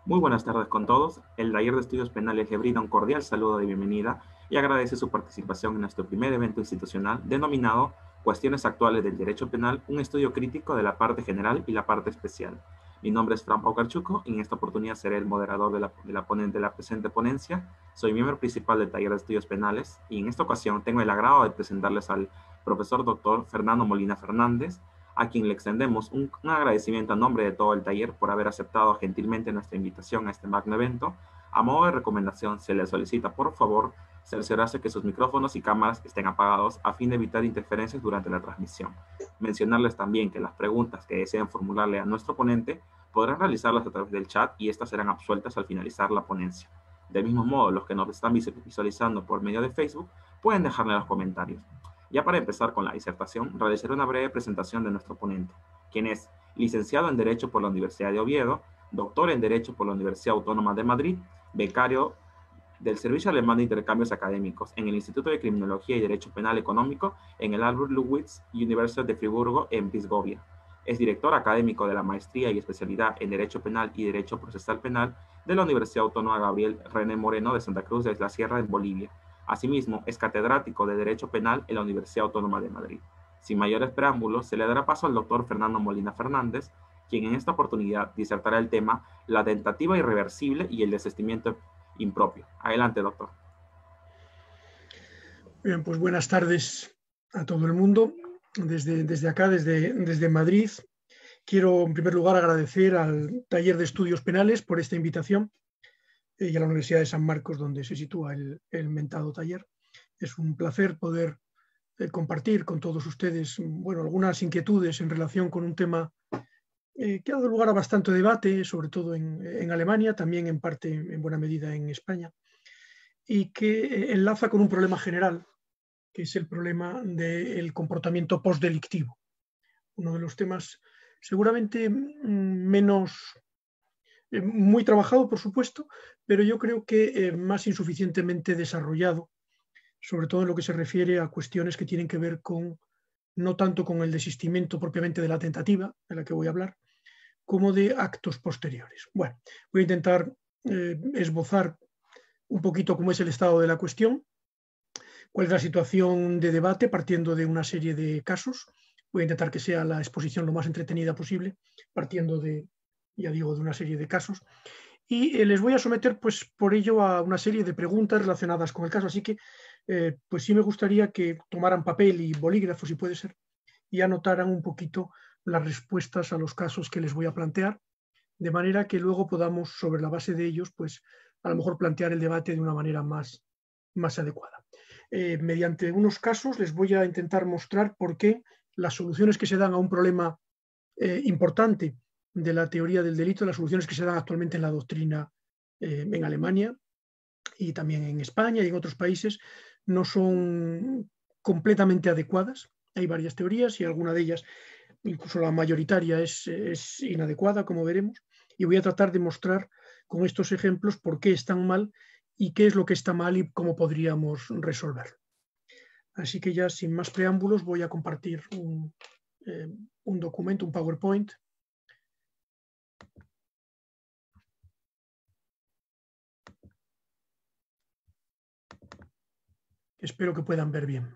Muy buenas tardes con todos. El Taller de Estudios Penales le brinda un cordial saludo de bienvenida y agradece su participación en nuestro primer evento institucional denominado Cuestiones Actuales del Derecho Penal, un estudio crítico de la parte general y la parte especial. Mi nombre es Fran Paucarchuco y en esta oportunidad seré el moderador de la presente ponencia. Soy miembro principal del Taller de Estudios Penales y en esta ocasión tengo el agrado de presentarles al profesor doctor Fernando Molina Fernández, a quien le extendemos un agradecimiento a nombre de todo el taller por haber aceptado gentilmente nuestra invitación a este magno evento. A modo de recomendación, se le solicita, por favor, cerciorarse que sus micrófonos y cámaras estén apagados a fin de evitar interferencias durante la transmisión. Mencionarles también que las preguntas que deseen formularle a nuestro ponente podrán realizarlas a través del chat y estas serán absueltas al finalizar la ponencia. Del mismo modo, los que nos están visualizando por medio de Facebook pueden dejarle los comentarios. Ya para empezar con la disertación, realizaré una breve presentación de nuestro ponente, quien es licenciado en Derecho por la Universidad de Oviedo, doctor en Derecho por la Universidad Autónoma de Madrid, becario del Servicio Alemán de Intercambios Académicos en el Instituto de Criminología y Derecho Penal Económico en el Albert Lubitz University de Friburgo en Brisgovia. Es director académico de la maestría y especialidad en Derecho Penal y Derecho Procesal Penal de la Universidad Autónoma Gabriel René Moreno de Santa Cruz de la Sierra en Bolivia. Asimismo, es catedrático de Derecho Penal en la Universidad Autónoma de Madrid. Sin mayores preámbulos, se le dará paso al doctor Fernando Molina Fernández, quien en esta oportunidad disertará el tema la tentativa irreversible y el desistimiento impropio. Adelante, doctor. Bien, pues buenas tardes a todo el mundo. Desde acá, desde Madrid, quiero en primer lugar agradecer al Taller de Estudios Penales por esta invitación y a la Universidad de San Marcos, donde se sitúa el mentado taller. Es un placer poder compartir con todos ustedes algunas inquietudes en relación con un tema que ha dado lugar a bastante debate, sobre todo en Alemania, también en parte, en buena medida, en España, y que enlaza con un problema general, que es el problema del comportamiento postdelictivo. Uno de los temas seguramente muy trabajado, por supuesto, pero yo creo que más insuficientemente desarrollado, sobre todo en lo que se refiere a cuestiones que tienen que ver no tanto con el desistimiento propiamente de la tentativa, de la que voy a hablar, como de actos posteriores. Bueno, voy a intentar esbozar un poquito cómo es el estado de la cuestión, cuál es la situación de debate partiendo de una serie de casos. Voy a intentar que sea la exposición lo más entretenida posible, partiendo de una serie de casos. Y les voy a someter, pues, por ello a una serie de preguntas relacionadas con el caso. Así que, pues sí me gustaría que tomaran papel y bolígrafo, si puede ser, y anotaran un poquito las respuestas a los casos que les voy a plantear, de manera que luego podamos, sobre la base de ellos, pues, a lo mejor plantear el debate de una manera más adecuada. Mediante unos casos les voy a intentar mostrar por qué las soluciones que se dan a un problema importante de la teoría del delito, las soluciones que se dan actualmente en la doctrina en Alemania y también en España y en otros países, no son completamente adecuadas. Hay varias teorías y alguna de ellas, incluso la mayoritaria, es inadecuada, como veremos, y voy a tratar de mostrar con estos ejemplos por qué están mal y qué es lo que está mal y cómo podríamos resolverlo. Así que ya sin más preámbulos voy a compartir un documento, un PowerPoint. Espero que puedan ver bien.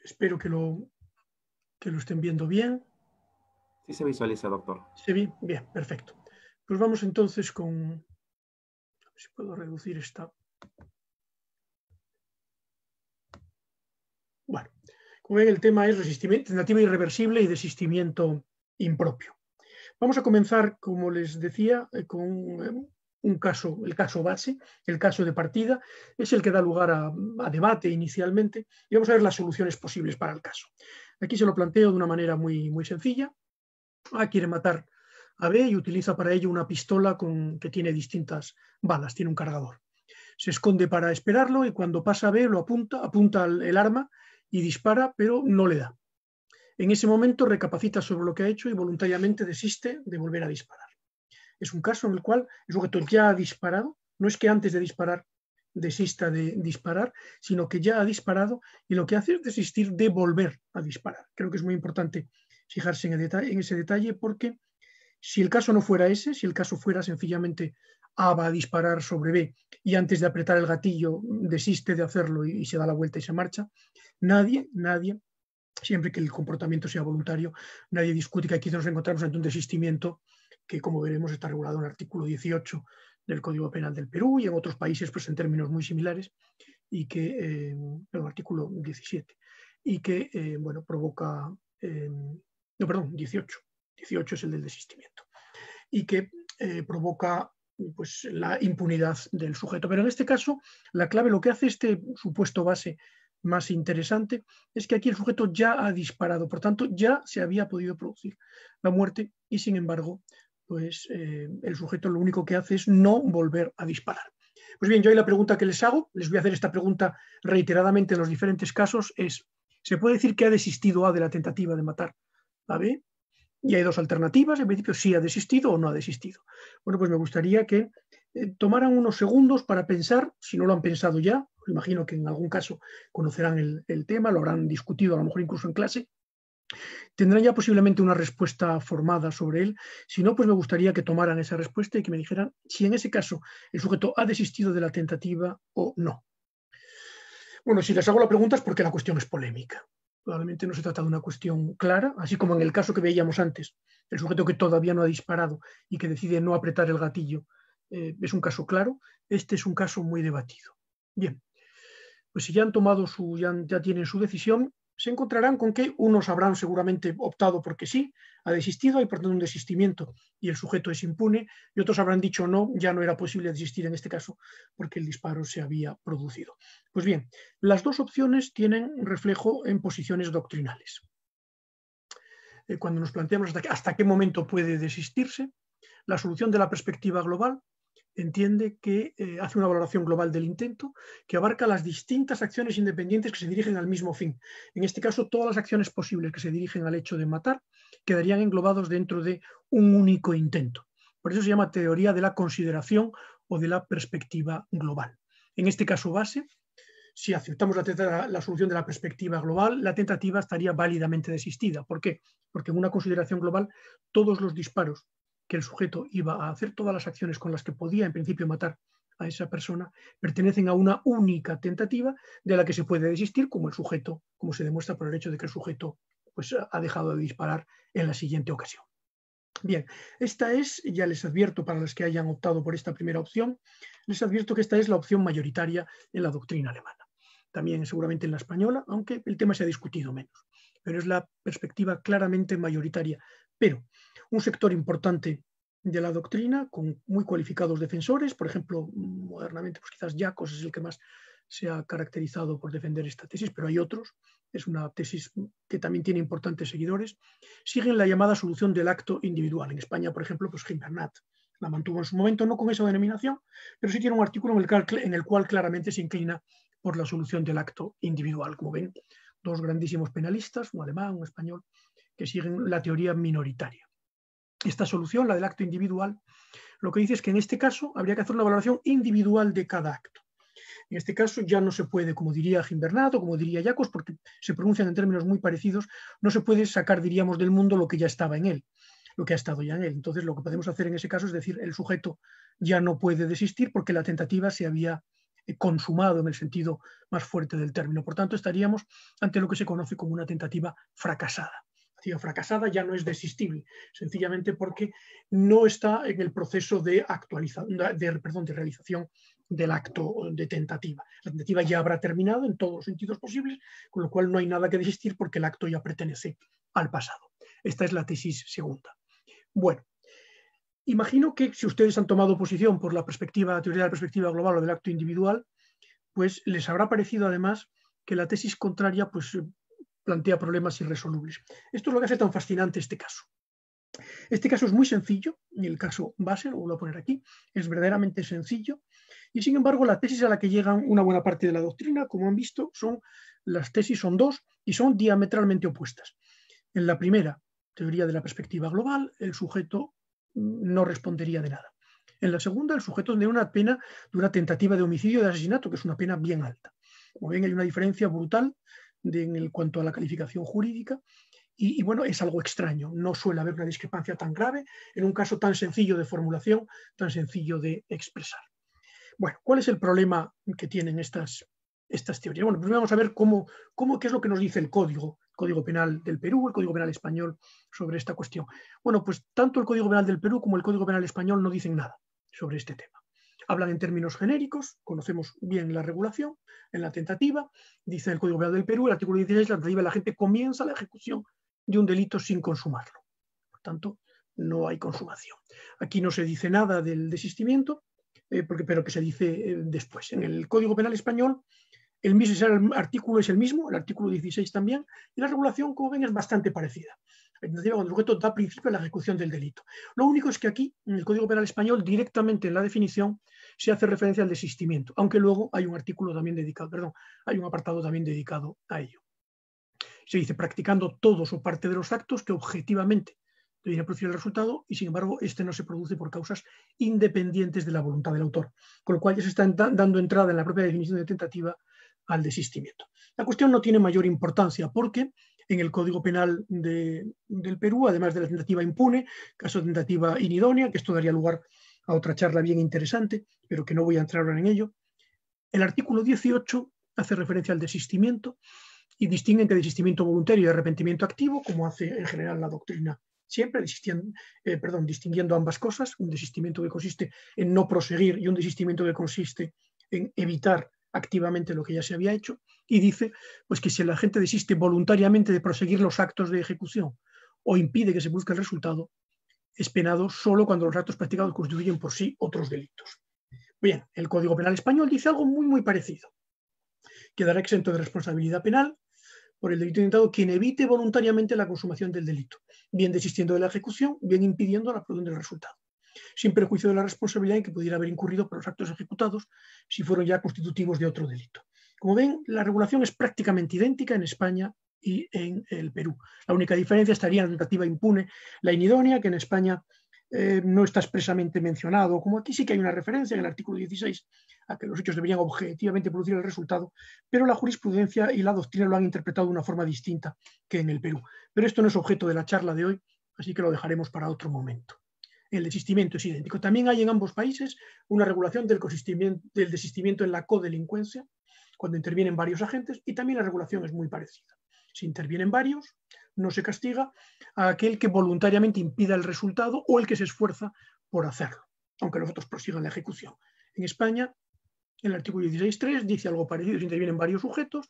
Espero que lo estén viendo bien. Sí se visualiza, doctor. ¿Se ve? Bien, perfecto. Pues vamos entonces con... A ver si puedo reducir esta. Bueno, como ven, el tema es tentativa irreversible y desistimiento impropio. Vamos a comenzar, como les decía, con un caso, el caso base, el caso de partida, es el que da lugar a debate inicialmente, y vamos a ver las soluciones posibles para el caso. Aquí se lo planteo de una manera muy sencilla. A quiere matar a B y utiliza para ello una pistola que tiene distintas balas, tiene un cargador. Se esconde para esperarlo y cuando pasa a B lo apunta el arma y dispara, pero no le da. En ese momento recapacita sobre lo que ha hecho y voluntariamente desiste de volver a disparar. Es un caso en el cual el sujeto ya ha disparado, no es que antes de disparar desista de disparar, sino que ya ha disparado y lo que hace es desistir de volver a disparar. Creo que es muy importante fijarse en ese detalle porque si el caso no fuera ese, si el caso fuera sencillamente A va a disparar sobre B y antes de apretar el gatillo desiste de hacerlo y se da la vuelta y se marcha, nadie, siempre que el comportamiento sea voluntario, nadie discute que aquí nos encontramos ante un desistimiento que, como veremos, está regulado en el artículo 18 del Código Penal del Perú y en otros países pues, en términos muy similares, y que, el artículo 17, y que bueno, provoca, no, perdón, 18 es el del desistimiento, y que provoca pues, la impunidad del sujeto. Pero en este caso, la clave, lo que hace este supuesto base más interesante, es que aquí el sujeto ya ha disparado, por tanto, ya se había podido producir la muerte y, sin embargo, pues el sujeto lo único que hace es no volver a disparar. Pues bien, yo ahí la pregunta que les hago, les voy a hacer esta pregunta reiteradamente en los diferentes casos, es, ¿se puede decir que ha desistido A de la tentativa de matar a B? Y hay dos alternativas, en principio sí ha desistido o no ha desistido. Bueno, pues me gustaría que tomaran unos segundos para pensar, si no lo han pensado ya, imagino que en algún caso conocerán el tema, lo habrán discutido a lo mejor incluso en clase, tendrán ya posiblemente una respuesta formada sobre él. Si no, pues me gustaría que tomaran esa respuesta y que me dijeran si en ese caso el sujeto ha desistido de la tentativa o no. Bueno, si les hago la pregunta es porque la cuestión es polémica. Probablemente no se trata de una cuestión clara, así como en el caso que veíamos antes, el sujeto que todavía no ha disparado y que decide no apretar el gatillo es un caso claro. Este es un caso muy debatido. Bien, pues si ya han tomado ya tienen su decisión, se encontrarán con que unos habrán seguramente optado porque sí, ha desistido, hay por tanto un desistimiento y el sujeto es impune, y otros habrán dicho no, ya no era posible desistir en este caso porque el disparo se había producido. Pues bien, las dos opciones tienen reflejo en posiciones doctrinales. Cuando nos planteamos hasta qué momento puede desistirse, la solución de la perspectiva global entiende que hace una valoración global del intento que abarca las distintas acciones independientes que se dirigen al mismo fin. En este caso, todas las acciones posibles que se dirigen al hecho de matar quedarían englobados dentro de un único intento. Por eso se llama teoría de la consideración o de la perspectiva global. En este caso base, si aceptamos la solución de la perspectiva global, la tentativa estaría válidamente desistida. ¿Por qué? Porque en una consideración global, todos los disparos que el sujeto iba a hacer, todas las acciones con las que podía en principio matar a esa persona, pertenecen a una única tentativa de la que se puede desistir, como el sujeto, como se demuestra por el hecho de que el sujeto pues, ha dejado de disparar en la siguiente ocasión. Bien, esta es, ya les advierto para los que hayan optado por esta primera opción, les advierto que esta es la opción mayoritaria en la doctrina alemana. También seguramente en la española, aunque el tema se ha discutido menos. Pero es la perspectiva claramente mayoritaria. Pero un sector importante de la doctrina, con muy cualificados defensores, por ejemplo, modernamente, pues quizás Jacobs es el que más se ha caracterizado por defender esta tesis, pero hay otros, es una tesis que también tiene importantes seguidores, siguen la llamada solución del acto individual. En España, por ejemplo, pues Gimbernat la mantuvo en su momento, no con esa denominación, pero sí tiene un artículo en el cual claramente se inclina por la solución del acto individual. Como ven, dos grandísimos penalistas, un alemán, un español, que siguen la teoría minoritaria. Esta solución, la del acto individual, lo que dice es que en este caso habría que hacer una valoración individual de cada acto. En este caso ya no se puede, como diría Gimbernat o como diría Jacobs, porque se pronuncian en términos muy parecidos, no se puede sacar, diríamos, del mundo lo que ya estaba en él, lo que ha estado ya en él. Entonces lo que podemos hacer en ese caso es decir, el sujeto ya no puede desistir porque la tentativa se había consumado en el sentido más fuerte del término. Por tanto, estaríamos ante lo que se conoce como una tentativa fracasada. La tentativa fracasada ya no es desistible, sencillamente porque no está en el proceso de realización del acto de tentativa. La tentativa ya habrá terminado en todos los sentidos posibles, con lo cual no hay nada que desistir porque el acto ya pertenece al pasado. Esta es la tesis segunda. Bueno, imagino que si ustedes han tomado posición por la teoría de la perspectiva global o del acto individual, pues les habrá parecido además que la tesis contraria pues, plantea problemas irresolubles. Esto es lo que hace tan fascinante este caso. Este caso es muy sencillo, y el caso base, lo voy a poner aquí, es verdaderamente sencillo, y sin embargo la tesis a la que llegan una buena parte de la doctrina, como han visto, las tesis son dos y son diametralmente opuestas. En la primera, teoría de la perspectiva global, el sujeto no respondería de nada. En la segunda, el sujeto tendría una pena de una tentativa de homicidio o de asesinato, que es una pena bien alta. Como ven, hay una diferencia brutal en cuanto a la calificación jurídica y bueno, es algo extraño. No suele haber una discrepancia tan grave en un caso tan sencillo de formulación, tan sencillo de expresar. Bueno, ¿cuál es el problema que tienen estas teorías? Bueno, pues vamos a ver qué es lo que nos dice el Código Penal del Perú, el Código Penal español sobre esta cuestión. Bueno, pues tanto el Código Penal del Perú como el Código Penal español no dicen nada sobre este tema. Hablan en términos genéricos, conocemos bien la regulación, en la tentativa, dice el Código Penal del Perú, el artículo 16, la tentativa, la gente comienza la ejecución de un delito sin consumarlo. Por tanto, no hay consumación. Aquí no se dice nada del desistimiento, pero que se dice después. En el Código Penal español, el artículo es el mismo, el artículo 16 también, y la regulación, como ven, es bastante parecida. La tentativa cuando el sujeto da principio a la ejecución del delito. Lo único es que aquí, en el Código Penal español, directamente en la definición, se hace referencia al desistimiento, aunque luego hay un artículo también dedicado, hay un apartado también dedicado a ello. Se dice practicando todos o parte de los actos que objetivamente debería producir el resultado y sin embargo este no se produce por causas independientes de la voluntad del autor, con lo cual ya se está dando entrada en la propia definición de tentativa al desistimiento. La cuestión no tiene mayor importancia porque en el Código Penal del Perú, además de la tentativa impune, caso de tentativa inidónea, que esto daría lugar a otra charla bien interesante, pero que no voy a entrar ahora en ello, el artículo 18 hace referencia al desistimiento y distingue entre desistimiento voluntario y arrepentimiento activo, como hace en general la doctrina siempre, distinguiendo ambas cosas, un desistimiento que consiste en no proseguir y un desistimiento que consiste en evitar activamente lo que ya se había hecho, y dice pues, que si la gente desiste voluntariamente de proseguir los actos de ejecución o impide que se busque el resultado, es penado solo cuando los actos practicados constituyen por sí otros delitos. Bien, el Código Penal español dice algo muy, muy parecido. Quedará exento de responsabilidad penal por el delito intentado quien evite voluntariamente la consumación del delito, bien desistiendo de la ejecución, bien impidiendo la producción del resultado, sin perjuicio de la responsabilidad en que pudiera haber incurrido por los actos ejecutados si fueron ya constitutivos de otro delito. Como ven, la regulación es prácticamente idéntica en España y en el Perú. La única diferencia estaría en la tentativa impune, la inidónea, que en España no está expresamente mencionado, como aquí sí que hay una referencia en el artículo 16 a que los hechos deberían objetivamente producir el resultado, pero la jurisprudencia y la doctrina lo han interpretado de una forma distinta que en el Perú. Pero esto no es objeto de la charla de hoy, así que lo dejaremos para otro momento. El desistimiento es idéntico. También hay en ambos países una regulación del desistimiento en la codelincuencia, cuando intervienen varios agentes, y también la regulación es muy parecida. Si intervienen varios, no se castiga a aquel que voluntariamente impida el resultado o el que se esfuerza por hacerlo, aunque los otros prosigan la ejecución. En España, el artículo 16.3 dice algo parecido: si intervienen varios sujetos,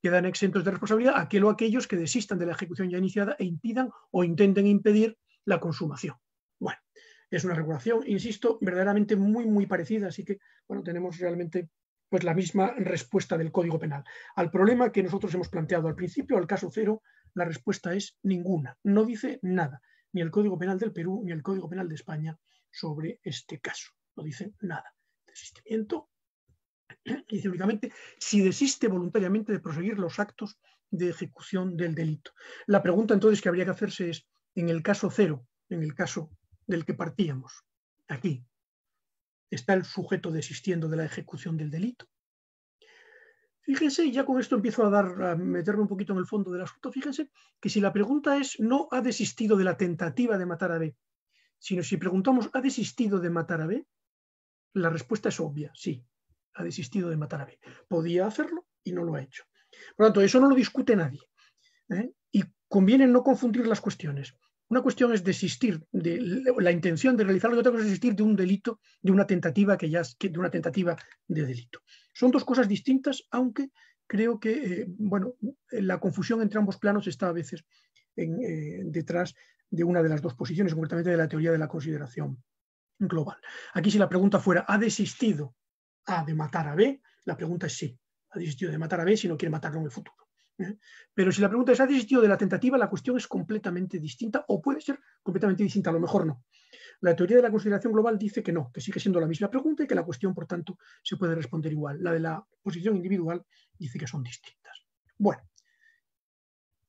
quedan exentos de responsabilidad aquel o aquellos que desistan de la ejecución ya iniciada e impidan o intenten impedir la consumación. Bueno, es una regulación, insisto, verdaderamente muy, muy parecida, así que bueno, tenemos realmente pues, la misma respuesta del Código Penal. Al problema que nosotros hemos planteado al principio, al caso cero, la respuesta es ninguna. No dice nada, ni el Código Penal del Perú ni el Código Penal de España sobre este caso. No dice nada. Desistimiento. Dice únicamente si desiste voluntariamente de proseguir los actos de ejecución del delito. La pregunta entonces que habría que hacerse es, en el caso cero, en el caso del que partíamos, aquí, ¿está el sujeto desistiendo de la ejecución del delito? Fíjense, ya con esto empiezo a meterme un poquito en el fondo del asunto, fíjense que si la pregunta es no ha desistido de la tentativa de matar a B, sino si preguntamos ¿ha desistido de matar a B? La respuesta es obvia, sí, ha desistido de matar a B. Podía hacerlo y no lo ha hecho. Por lo tanto, eso no lo discute nadie. Y conviene no confundir las cuestiones. Una cuestión es desistir de la intención de realizarlo y otra cosa es desistir de un delito, de una tentativa de una tentativa de delito. Son dos cosas distintas, aunque creo que la confusión entre ambos planos está a veces detrás de una de las dos posiciones, concretamente de la teoría de la consideración global. Aquí si la pregunta fuera ¿ha desistido A de matar a B? La pregunta es sí, ha desistido de matar a B si no quiere matarlo en el futuro. Pero si la pregunta es ¿ha desistido de la tentativa? La cuestión es completamente distinta o puede ser completamente distinta, a lo mejor no. La teoría de la consideración global dice que no, que sigue siendo la misma pregunta y que la cuestión, por tanto, se puede responder igual. La de la posición individual dice que son distintas. Bueno,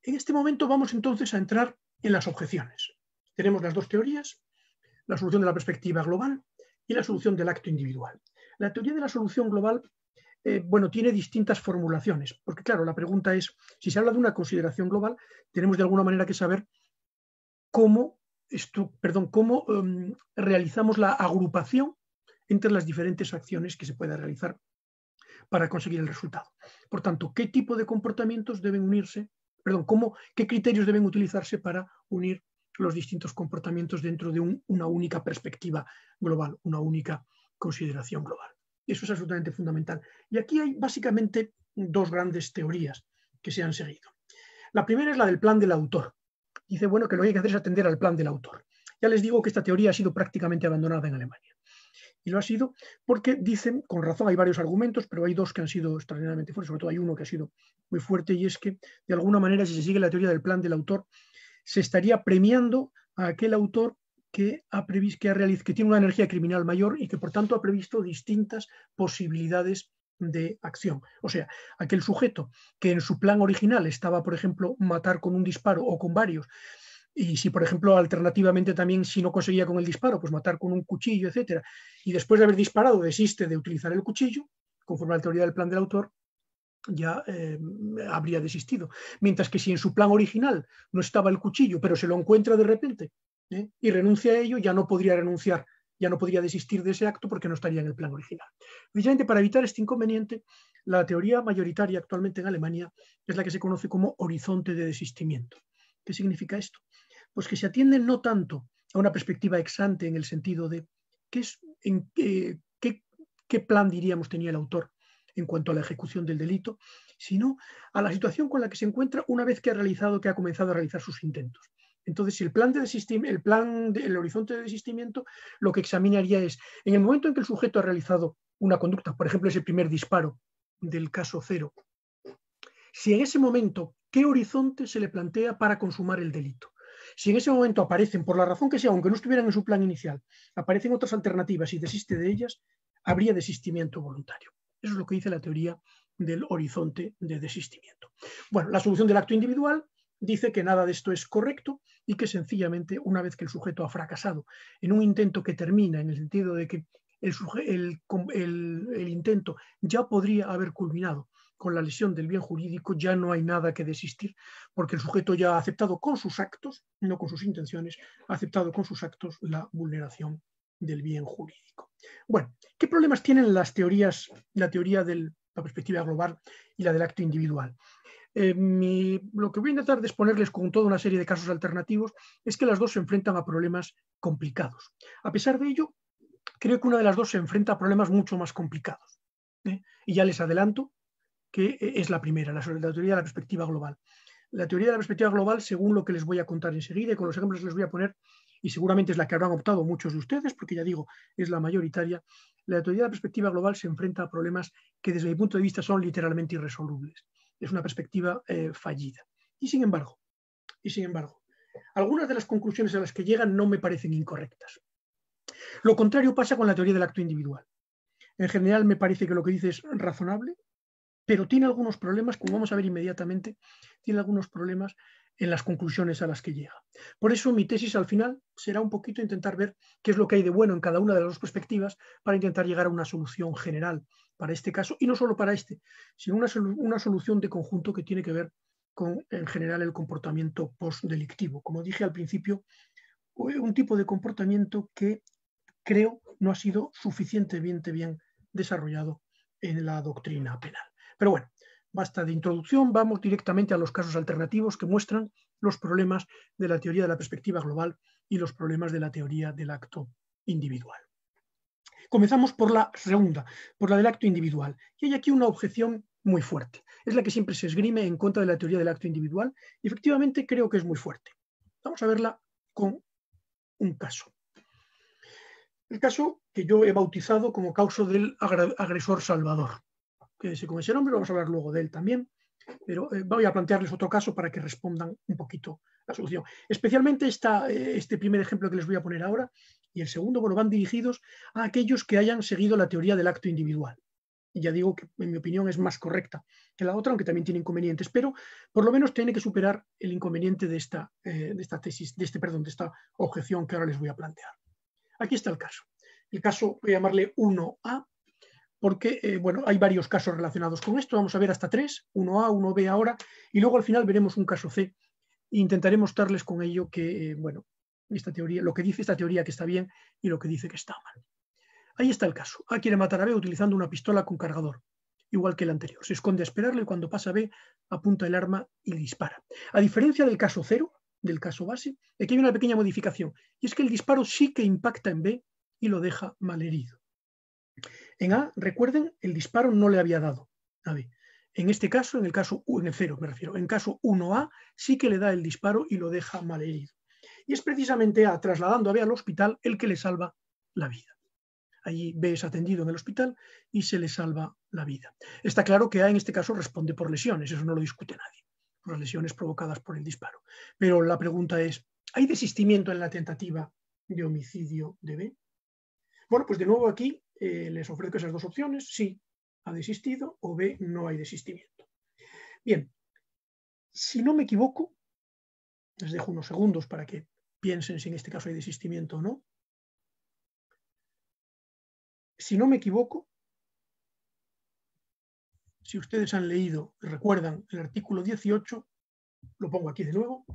en este momento vamos entonces a entrar en las objeciones. Tenemos las dos teorías, la solución de la perspectiva global y la solución del acto individual. La teoría de la solución global tiene distintas formulaciones, porque claro, la pregunta es, si se habla de una consideración global, tenemos de alguna manera que saber cómo realizamos la agrupación entre las diferentes acciones que se pueda realizar para conseguir el resultado. Por tanto, ¿qué tipo de comportamientos deben unirse? ¿Qué criterios deben utilizarse para unir los distintos comportamientos dentro de una única perspectiva global, una única consideración global? Eso es absolutamente fundamental. Y aquí hay básicamente dos grandes teorías que se han seguido. La primera es la del plan del autor. Dice, bueno, que lo que hay que hacer es atender al plan del autor. Ya les digo que esta teoría ha sido prácticamente abandonada en Alemania. Y lo ha sido porque dicen, con razón, hay varios argumentos, pero hay dos que han sido extraordinariamente fuertes, sobre todo hay uno que ha sido muy fuerte, y es que, de alguna manera, si se sigue la teoría del plan del autor, se estaría premiando a aquel autor que tiene una energía criminal mayor y que, por tanto, ha previsto distintas posibilidades de acción. O sea, aquel sujeto que en su plan original estaba, por ejemplo, matar con un disparo o con varios, y si, por ejemplo, alternativamente también, si no conseguía con el disparo, pues matar con un cuchillo, etcétera, y después de haber disparado desiste de utilizar el cuchillo, conforme a la teoría del plan del autor, ya habría desistido. Mientras que si en su plan original no estaba el cuchillo, pero se lo encuentra de repente y renuncia a ello, ya no podría renunciar, ya no podría desistir de ese acto porque no estaría en el plan original. Precisamente para evitar este inconveniente, la teoría mayoritaria actualmente en Alemania es la que se conoce como horizonte de desistimiento. ¿Qué significa esto? Pues que se atiende no tanto a una perspectiva ex ante en el sentido de qué plan, diríamos, tenía el autor en cuanto a la ejecución del delito, sino a la situación con la que se encuentra una vez que ha comenzado a realizar sus intentos. Entonces, si el horizonte de desistimiento lo que examinaría es, en el momento en que el sujeto ha realizado una conducta, por ejemplo, ese primer disparo del caso 0, si en ese momento, ¿qué horizonte se le plantea para consumar el delito? Si en ese momento aparecen, por la razón que sea, aunque no estuvieran en su plan inicial, aparecen otras alternativas y desiste de ellas, habría desistimiento voluntario. Eso es lo que dice la teoría del horizonte de desistimiento. Bueno, la solución del acto individual dice que nada de esto es correcto y que sencillamente, una vez que el sujeto ha fracasado en un intento que termina en el sentido de que el intento ya podría haber culminado con la lesión del bien jurídico, ya no hay nada que desistir, porque el sujeto ya ha aceptado con sus actos, no con sus intenciones, ha aceptado con sus actos la vulneración del bien jurídico. Bueno, ¿qué problemas tienen las teorías, la teoría de la perspectiva global y la del acto individual? Lo que voy a intentar de exponerles con toda una serie de casos alternativos es que las dos se enfrentan a problemas complicados. A pesar de ello, creo que una de las dos se enfrenta a problemas mucho más complicados. Y ya les adelanto que es la primera, la teoría de la perspectiva global. La teoría de la perspectiva global, según lo que les voy a contar enseguida y con los ejemplos que les voy a poner, y seguramente es la que habrán optado muchos de ustedes, porque ya digo, es la mayoritaria, la teoría de la perspectiva global se enfrenta a problemas que desde mi punto de vista son literalmente irresolubles. Es una perspectiva fallida. Y sin embargo, algunas de las conclusiones a las que llegan no me parecen incorrectas. Lo contrario pasa con la teoría del acto individual. En general me parece que lo que dice es razonable, pero tiene algunos problemas, como vamos a ver inmediatamente, tiene algunos problemas en las conclusiones a las que llega. Por eso mi tesis al final será un poquito intentar ver qué es lo que hay de bueno en cada una de las dos perspectivas para intentar llegar a una solución general para este caso, y no solo para este, sino una solución de conjunto que tiene que ver con, en general, el comportamiento postdelictivo. Como dije al principio, un tipo de comportamiento que creo no ha sido suficientemente bien desarrollado en la doctrina penal. Pero bueno, basta de introducción, vamos directamente a los casos alternativos que muestran los problemas de la teoría de la perspectiva global y los problemas de la teoría del acto individual. Comenzamos por la segunda, por la del acto individual. Y hay aquí una objeción muy fuerte. Es la que siempre se esgrime en contra de la teoría del acto individual y efectivamente creo que es muy fuerte. Vamos a verla con un caso. El caso que yo he bautizado como caso del agresor salvador. Quédese con ese nombre, vamos a hablar luego de él también, pero voy a plantearles otro caso para que respondan un poquito la solución. Especialmente este primer ejemplo que les voy a poner ahora y el segundo, bueno, van dirigidos a aquellos que hayan seguido la teoría del acto individual. Y ya digo que, en mi opinión, es más correcta que la otra, aunque también tiene inconvenientes, pero por lo menos tiene que superar el inconveniente de esta tesis, de esta objeción que ahora les voy a plantear. Aquí está el caso. El caso, voy a llamarle 1A, porque bueno, hay varios casos relacionados con esto. Vamos a ver hasta 3, 1A, 1B ahora, y luego al final veremos un caso C. E intentaré mostrarles con ello que, bueno, esta teoría, lo que dice esta teoría que está bien y lo que dice que está mal. Ahí está el caso. A quiere matar a B utilizando una pistola con cargador, igual que el anterior. Se esconde a esperarlo y cuando pasa B, apunta el arma y dispara. A diferencia del caso 0, del caso base, aquí hay una pequeña modificación, y es que el disparo sí que impacta en B y lo deja malherido. En A, recuerden, el disparo no le había dado a B. En este caso, en el 0 me refiero, en caso 1A sí que le da el disparo y lo deja malherido. Y es precisamente A, trasladando a B al hospital, el que le salva la vida. Allí B es atendido en el hospital y se le salva la vida. Está claro que A en este caso responde por lesiones, eso no lo discute nadie, por las lesiones provocadas por el disparo. Pero la pregunta es, ¿hay desistimiento en la tentativa de homicidio de B? Bueno, pues de nuevo aquí les ofrezco esas dos opciones, sí, ha desistido, o B, no hay desistimiento. Bien, si no me equivoco, les dejo unos segundos para que piensen si en este caso hay desistimiento o no. Si no me equivoco, si ustedes han leído, recuerdan el artículo 18, lo pongo aquí de nuevo,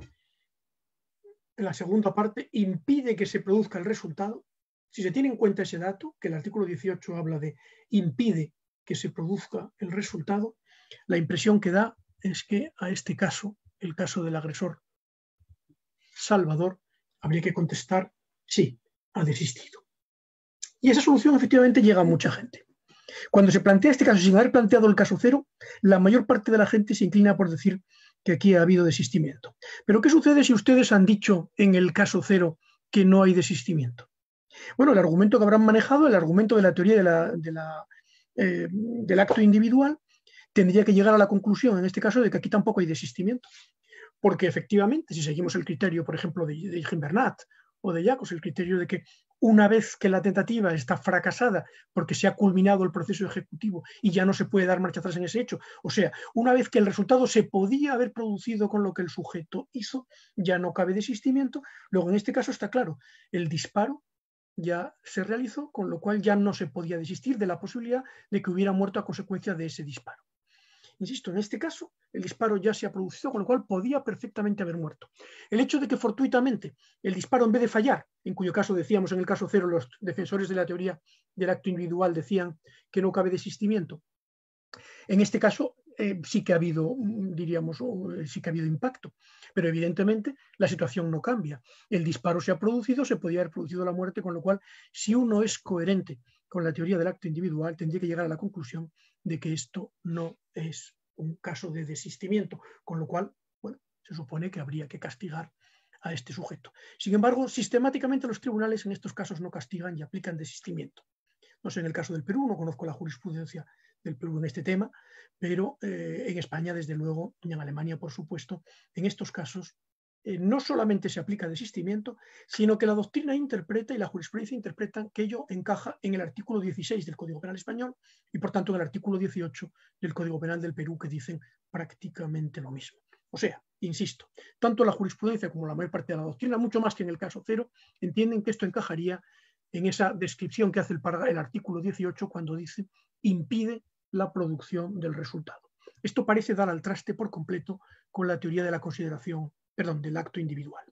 en la segunda parte, impide que se produzca el resultado. Si se tiene en cuenta ese dato, que el artículo 18 habla de impide que se produzca el resultado, la impresión que da es que a este caso, el caso del agresor Salvador, habría que contestar sí, ha desistido. Y esa solución efectivamente llega a mucha gente. Cuando se plantea este caso sin haber planteado el caso 0, la mayor parte de la gente se inclina por decir que aquí ha habido desistimiento. Pero ¿qué sucede si ustedes han dicho en el caso 0 que no hay desistimiento? Bueno, el argumento que habrán manejado, el argumento de la teoría del acto individual, tendría que llegar a la conclusión, en este caso, de que aquí tampoco hay desistimiento. Porque efectivamente, si seguimos el criterio, por ejemplo, de Gimbernat o de Jacobs, el criterio de que una vez que la tentativa está fracasada porque se ha culminado el proceso ejecutivo y ya no se puede dar marcha atrás en ese hecho, o sea, una vez que el resultado se podía haber producido con lo que el sujeto hizo, ya no cabe desistimiento. Luego, en este caso está claro, el disparo ya se realizó, con lo cual ya no se podía desistir de la posibilidad de que hubiera muerto a consecuencia de ese disparo. Insisto, en este caso, el disparo ya se ha producido, con lo cual podía perfectamente haber muerto. El hecho de que fortuitamente el disparo, en vez de fallar, en cuyo caso decíamos en el caso 0, los defensores de la teoría del acto individual decían que no cabe desistimiento, en este caso sí que ha habido, diríamos, sí que ha habido impacto, pero evidentemente la situación no cambia. El disparo se ha producido, se podía haber producido la muerte, con lo cual, si uno es coherente con la teoría del acto individual, tendría que llegar a la conclusión de que esto no es un caso de desistimiento, con lo cual, bueno, se supone que habría que castigar a este sujeto. Sin embargo, sistemáticamente los tribunales en estos casos no castigan y aplican desistimiento. No sé en el caso del Perú, no conozco la jurisprudencia del Perú en este tema, pero en España, desde luego, y en Alemania, por supuesto, en estos casos no solamente se aplica desistimiento, sino que la doctrina interpreta y la jurisprudencia interpretan que ello encaja en el artículo 16 del Código Penal español y, por tanto, en el artículo 18 del Código Penal del Perú, que dicen prácticamente lo mismo. O sea, insisto, tanto la jurisprudencia como la mayor parte de la doctrina, mucho más que en el caso 0, entienden que esto encajaría en esa descripción que hace el artículo 18 cuando dice impide la producción del resultado. Esto parece dar al traste por completo con la teoría de la consideración, del acto individual.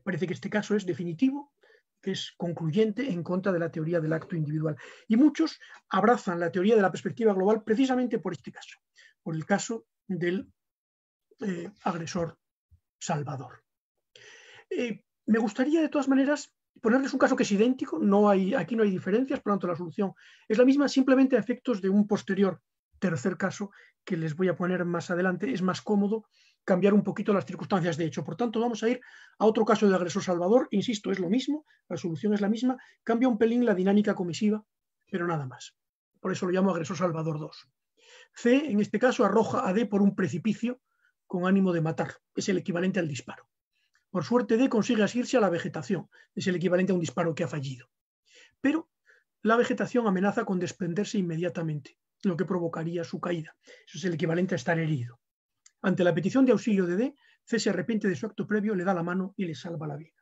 Parece que este caso es definitivo, que es concluyente en contra de la teoría del acto individual. Y muchos abrazan la teoría de la perspectiva global precisamente por este caso, por el caso del agresor Salvador. Me gustaría, de todas maneras, ponerles un caso que es idéntico, aquí no hay diferencias, por lo tanto la solución es la misma, simplemente a efectos de un posterior tercer caso que les voy a poner más adelante. Es más cómodo cambiar un poquito las circunstancias de hecho. Por tanto, vamos a ir a otro caso de agresor Salvador. Insisto, es lo mismo, la solución es la misma, cambia un pelín la dinámica comisiva, pero nada más. Por eso lo llamo agresor Salvador 2. C, en este caso, arroja a D por un precipicio con ánimo de matar. Es el equivalente al disparo. Por suerte, D consigue asirse a la vegetación. Es el equivalente a un disparo que ha fallido. Pero la vegetación amenaza con desprenderse inmediatamente, lo que provocaría su caída. Eso es el equivalente a estar herido. Ante la petición de auxilio de D, C se arrepiente de su acto previo, le da la mano y le salva la vida.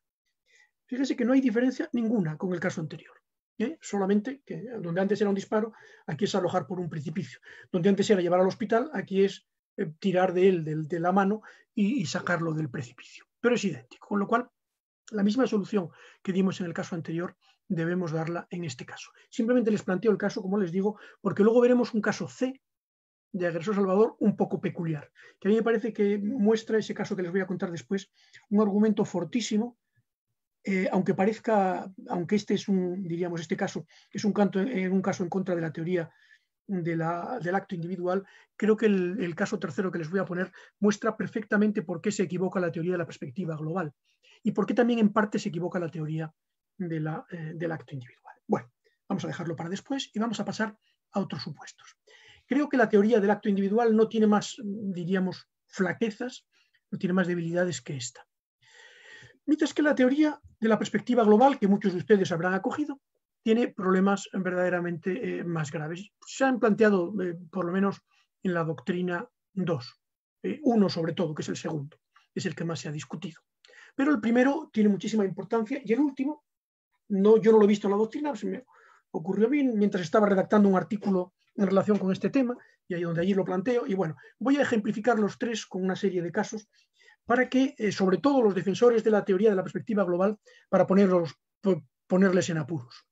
Fíjese que no hay diferencia ninguna con el caso anterior. solamente que donde antes era un disparo, aquí es arrojar por un precipicio. Donde antes era llevar al hospital, aquí es tirar de él, de la mano y sacarlo del precipicio. Pero es idéntico, con lo cual la misma solución que dimos en el caso anterior debemos darla en este caso. Simplemente les planteo el caso, como les digo, porque luego veremos un caso C de agresor salvador un poco peculiar, que a mí me parece que muestra ese caso que les voy a contar después, un argumento fortísimo, aunque este es diríamos, este caso es un caso en contra de la teoría del acto individual, creo que el caso tercero que les voy a poner muestra perfectamente por qué se equivoca la teoría de la perspectiva global y por qué también en parte se equivoca la teoría del acto individual. Bueno, vamos a dejarlo para después y vamos a pasar a otros supuestos. Creo que la teoría del acto individual no tiene más, diríamos, flaquezas, no tiene más debilidades que esta. Mientras que la teoría de la perspectiva global, que muchos de ustedes habrán acogido, tiene problemas verdaderamente más graves. Se han planteado, por lo menos en la doctrina, dos. Uno sobre todo, que es el segundo, es el que más se ha discutido. Pero el primero tiene muchísima importancia y el último, yo no lo he visto en la doctrina, se me ocurrió bien mientras estaba redactando un artículo en relación con este tema, y ahí donde allí lo planteo, y bueno, voy a ejemplificar los tres con una serie de casos para que, sobre todo los defensores de la teoría de la perspectiva global, para ponerles en apuros.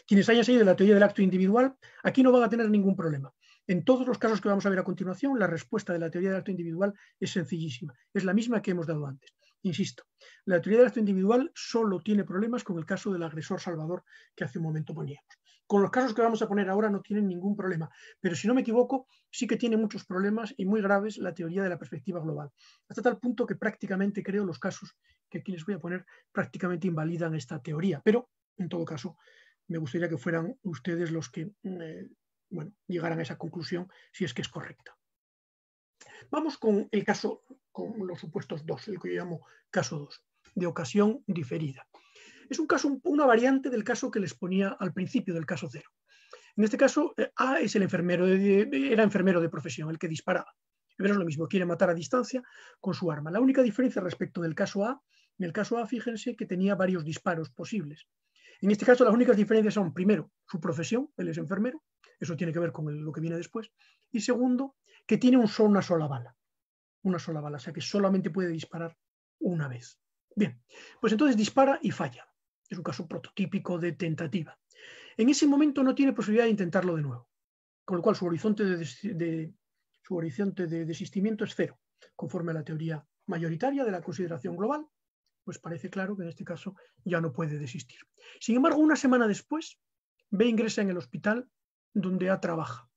Quienes hayan seguido la teoría del acto individual, aquí no van a tener ningún problema. En todos los casos que vamos a ver a continuación, la respuesta de la teoría del acto individual es sencillísima. Es la misma que hemos dado antes. Insisto, la teoría del acto individual solo tiene problemas con el caso del agresor salvador que hace un momento poníamos. Con los casos que vamos a poner ahora no tienen ningún problema, pero si no me equivoco, sí que tiene muchos problemas y muy graves la teoría de la perspectiva global. Hasta tal punto que prácticamente creo los casos que aquí les voy a poner prácticamente invalidan esta teoría. Pero, en todo caso, me gustaría que fueran ustedes los que llegaran a esa conclusión si es que es correcta. Vamos con el caso, con los supuestos 2, el que yo llamo caso 2, de ocasión diferida. Es un caso, una variante del caso que les ponía al principio del caso 0. En este caso, A es el enfermero, era enfermero de profesión, el que disparaba. Pero es lo mismo, quiere matar a distancia con su arma. La única diferencia respecto del caso A, en el caso A, fíjense que tenía varios disparos posibles. En este caso, las únicas diferencias son, primero, su profesión, él es enfermero, eso tiene que ver con lo que viene después, y segundo, que tiene una sola bala, o sea que solamente puede disparar una vez. Bien, pues entonces dispara y falla. Es un caso prototípico de tentativa. En ese momento no tiene posibilidad de intentarlo de nuevo, con lo cual su horizonte de desistimiento es 0, conforme a la teoría mayoritaria de la consideración global. Pues parece claro que en este caso ya no puede desistir. Sin embargo, una semana después, B ingresa en el hospital donde trabaja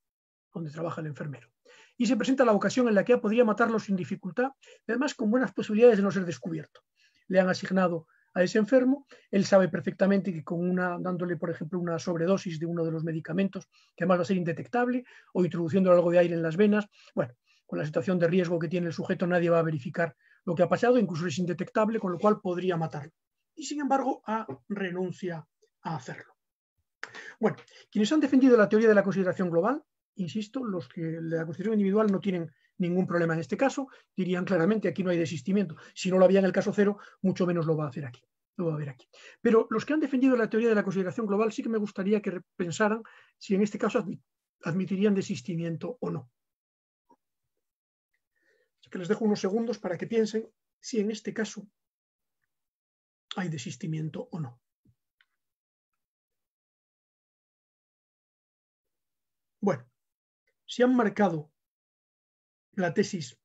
el enfermero. Y se presenta la ocasión en la que A podría matarlo sin dificultad, además con buenas posibilidades de no ser descubierto. Le han asignado a ese enfermo, él sabe perfectamente que dándole, por ejemplo, una sobredosis de uno de los medicamentos, que además va a ser indetectable, o introduciendo algo de aire en las venas, bueno, con la situación de riesgo que tiene el sujeto nadie va a verificar lo que ha pasado, incluso es indetectable, con lo cual podría matarlo. Y sin embargo, A renuncia a hacerlo. Bueno, quienes han defendido la teoría de la consideración global, insisto, los que de la consideración individual no tienen ningún problema en este caso, dirían claramente aquí no hay desistimiento. Si no lo había en el caso 0, mucho menos lo va a hacer aquí. Lo va a ver aquí. Pero los que han defendido la teoría de la consideración global sí que me gustaría que pensaran si en este caso admitirían desistimiento o no. Así que les dejo unos segundos para que piensen si en este caso hay desistimiento o no. Bueno, si han marcado la tesis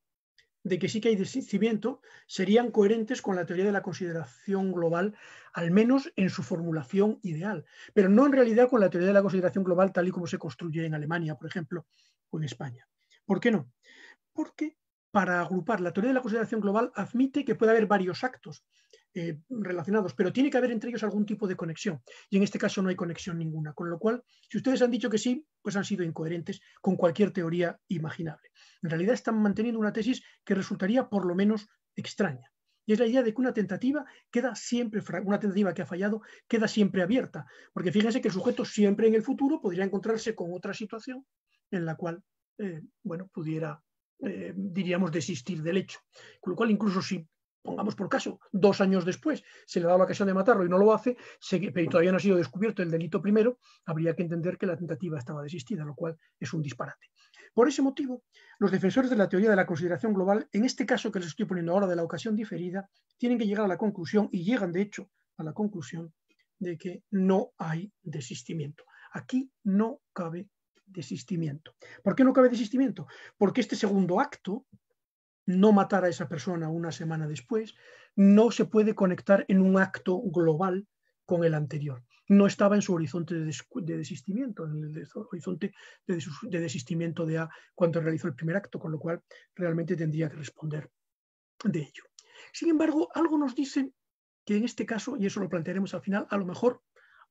de que sí que hay desistimiento, serían coherentes con la teoría de la consideración global, al menos en su formulación ideal, pero no en realidad con la teoría de la consideración global tal y como se construye en Alemania, por ejemplo, o en España. ¿Por qué no? Porque para agrupar la teoría de la consideración global admite que puede haber varios actos relacionados, pero tiene que haber entre ellos algún tipo de conexión, y en este caso no hay conexión ninguna, con lo cual, si ustedes han dicho que sí, pues han sido incoherentes con cualquier teoría imaginable. En realidad están manteniendo una tesis que resultaría por lo menos extraña, y es la idea de que una tentativa que ha fallado queda siempre abierta, porque fíjense que el sujeto siempre en el futuro podría encontrarse con otra situación en la cual pudiera, diríamos, desistir del hecho. Con lo cual, incluso si pongamos por caso, 2 años después se le da la ocasión de matarlo y no lo hace, pero todavía no ha sido descubierto el delito primero, habría que entender que la tentativa estaba desistida, lo cual es un disparate. Por ese motivo, los defensores de la teoría de la consideración global, en este caso que les estoy poniendo ahora de la ocasión diferida, tienen que llegar a la conclusión, y llegan de hecho a la conclusión, de que no hay desistimiento. Aquí no cabe desistimiento. ¿Por qué no cabe desistimiento? Porque este segundo acto, no matar a esa persona una semana después, no se puede conectar en un acto global con el anterior. No estaba en su horizonte de desistimiento, en el horizonte de desistimiento de A cuando realizó el primer acto, con lo cual realmente tendría que responder de ello. Sin embargo, algo nos dice que en este caso, y eso lo plantearemos al final, a lo mejor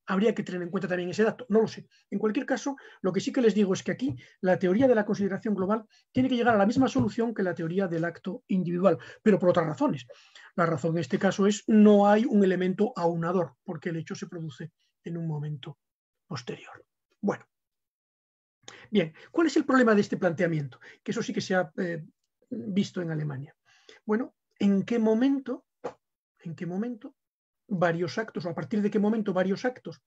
habría que tener en cuenta también ese dato, no lo sé. En cualquier caso, lo que sí que les digo es que aquí la teoría de la consideración global tiene que llegar a la misma solución que la teoría del acto individual, pero por otras razones. La razón en este caso es no hay un elemento aunador, porque el hecho se produce en un momento posterior. Bueno, bien, ¿cuál es el problema de este planteamiento? Que eso sí que se ha visto en Alemania. Bueno, ¿en qué momento varios actos, o a partir de qué momento varios actos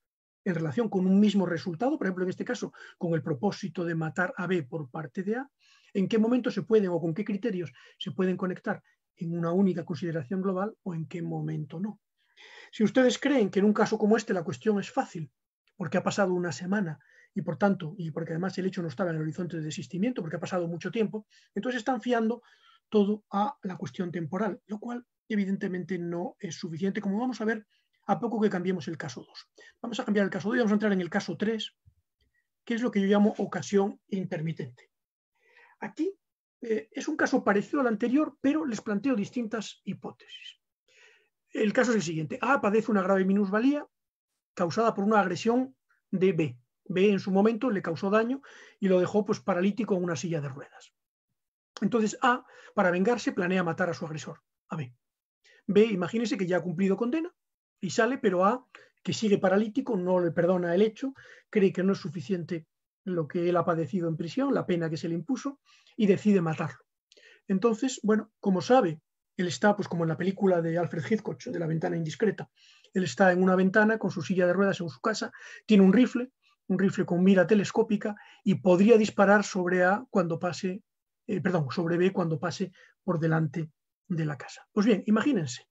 en relación con un mismo resultado, por ejemplo, en este caso, con el propósito de matar a B por parte de A, en qué momento se pueden o con qué criterios se pueden conectar en una única consideración global o en qué momento no? Si ustedes creen que en un caso como este la cuestión es fácil, porque ha pasado una semana y por tanto, y porque además el hecho no estaba en el horizonte de desistimiento, porque ha pasado mucho tiempo, entonces están fiando todo a la cuestión temporal, lo cual evidentemente no es suficiente, como vamos a ver a poco que cambiemos el caso 2. Vamos a cambiar el caso 2 y vamos a entrar en el caso 3, que es lo que yo llamo ocasión intermitente. Aquí es un caso parecido al anterior, pero les planteo distintas hipótesis. El caso es el siguiente. A padece una grave minusvalía causada por una agresión de B. B en su momento le causó daño y lo dejó pues paralítico en una silla de ruedas. Entonces A, para vengarse, planea matar a su agresor, a B. B, imagínese que ya ha cumplido condena y sale, pero A, que sigue paralítico, no le perdona el hecho, cree que no es suficiente lo que él ha padecido en prisión, la pena que se le impuso, y decide matarlo. Entonces, bueno, como sabe, él está, pues como en la película de Alfred Hitchcock, de La ventana indiscreta, él está en una ventana con su silla de ruedas en su casa, tiene un rifle con mira telescópica y podría disparar sobre A cuando pase, sobre B cuando pase por delante de la casa. Pues bien, imagínense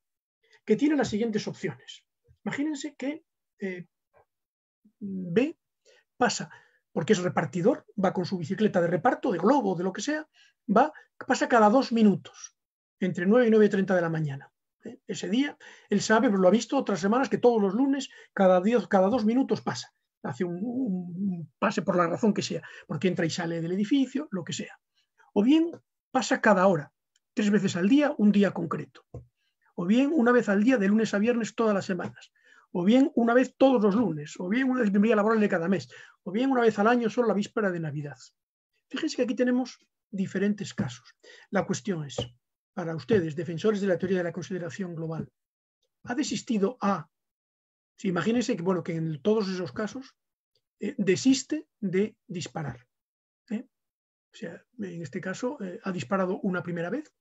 que tiene las siguientes opciones. Imagínense que B pasa, porque es repartidor, va con su bicicleta de reparto, de globo, de lo que sea, pasa cada 2 minutos, entre 9 y 9:30 de la mañana. Ese día, él sabe, pero lo ha visto otras semanas, que todos los lunes, cada 2 minutos pasa, hace un pase por la razón que sea, porque entra y sale del edificio, lo que sea. O bien pasa cada hora, 3 veces al día, un día concreto. O bien una vez al día, de lunes a viernes, todas las semanas. O bien una vez todos los lunes, o bien una vez en día laboral de cada mes, o bien una vez al año, solo la víspera de Navidad. Fíjense que aquí tenemos diferentes casos. La cuestión es, para ustedes, defensores de la teoría de la consideración global, ¿ha desistido A? Sí, imagínense que, bueno, que en todos esos casos desiste de disparar. O sea, en este caso ha disparado una primera vez.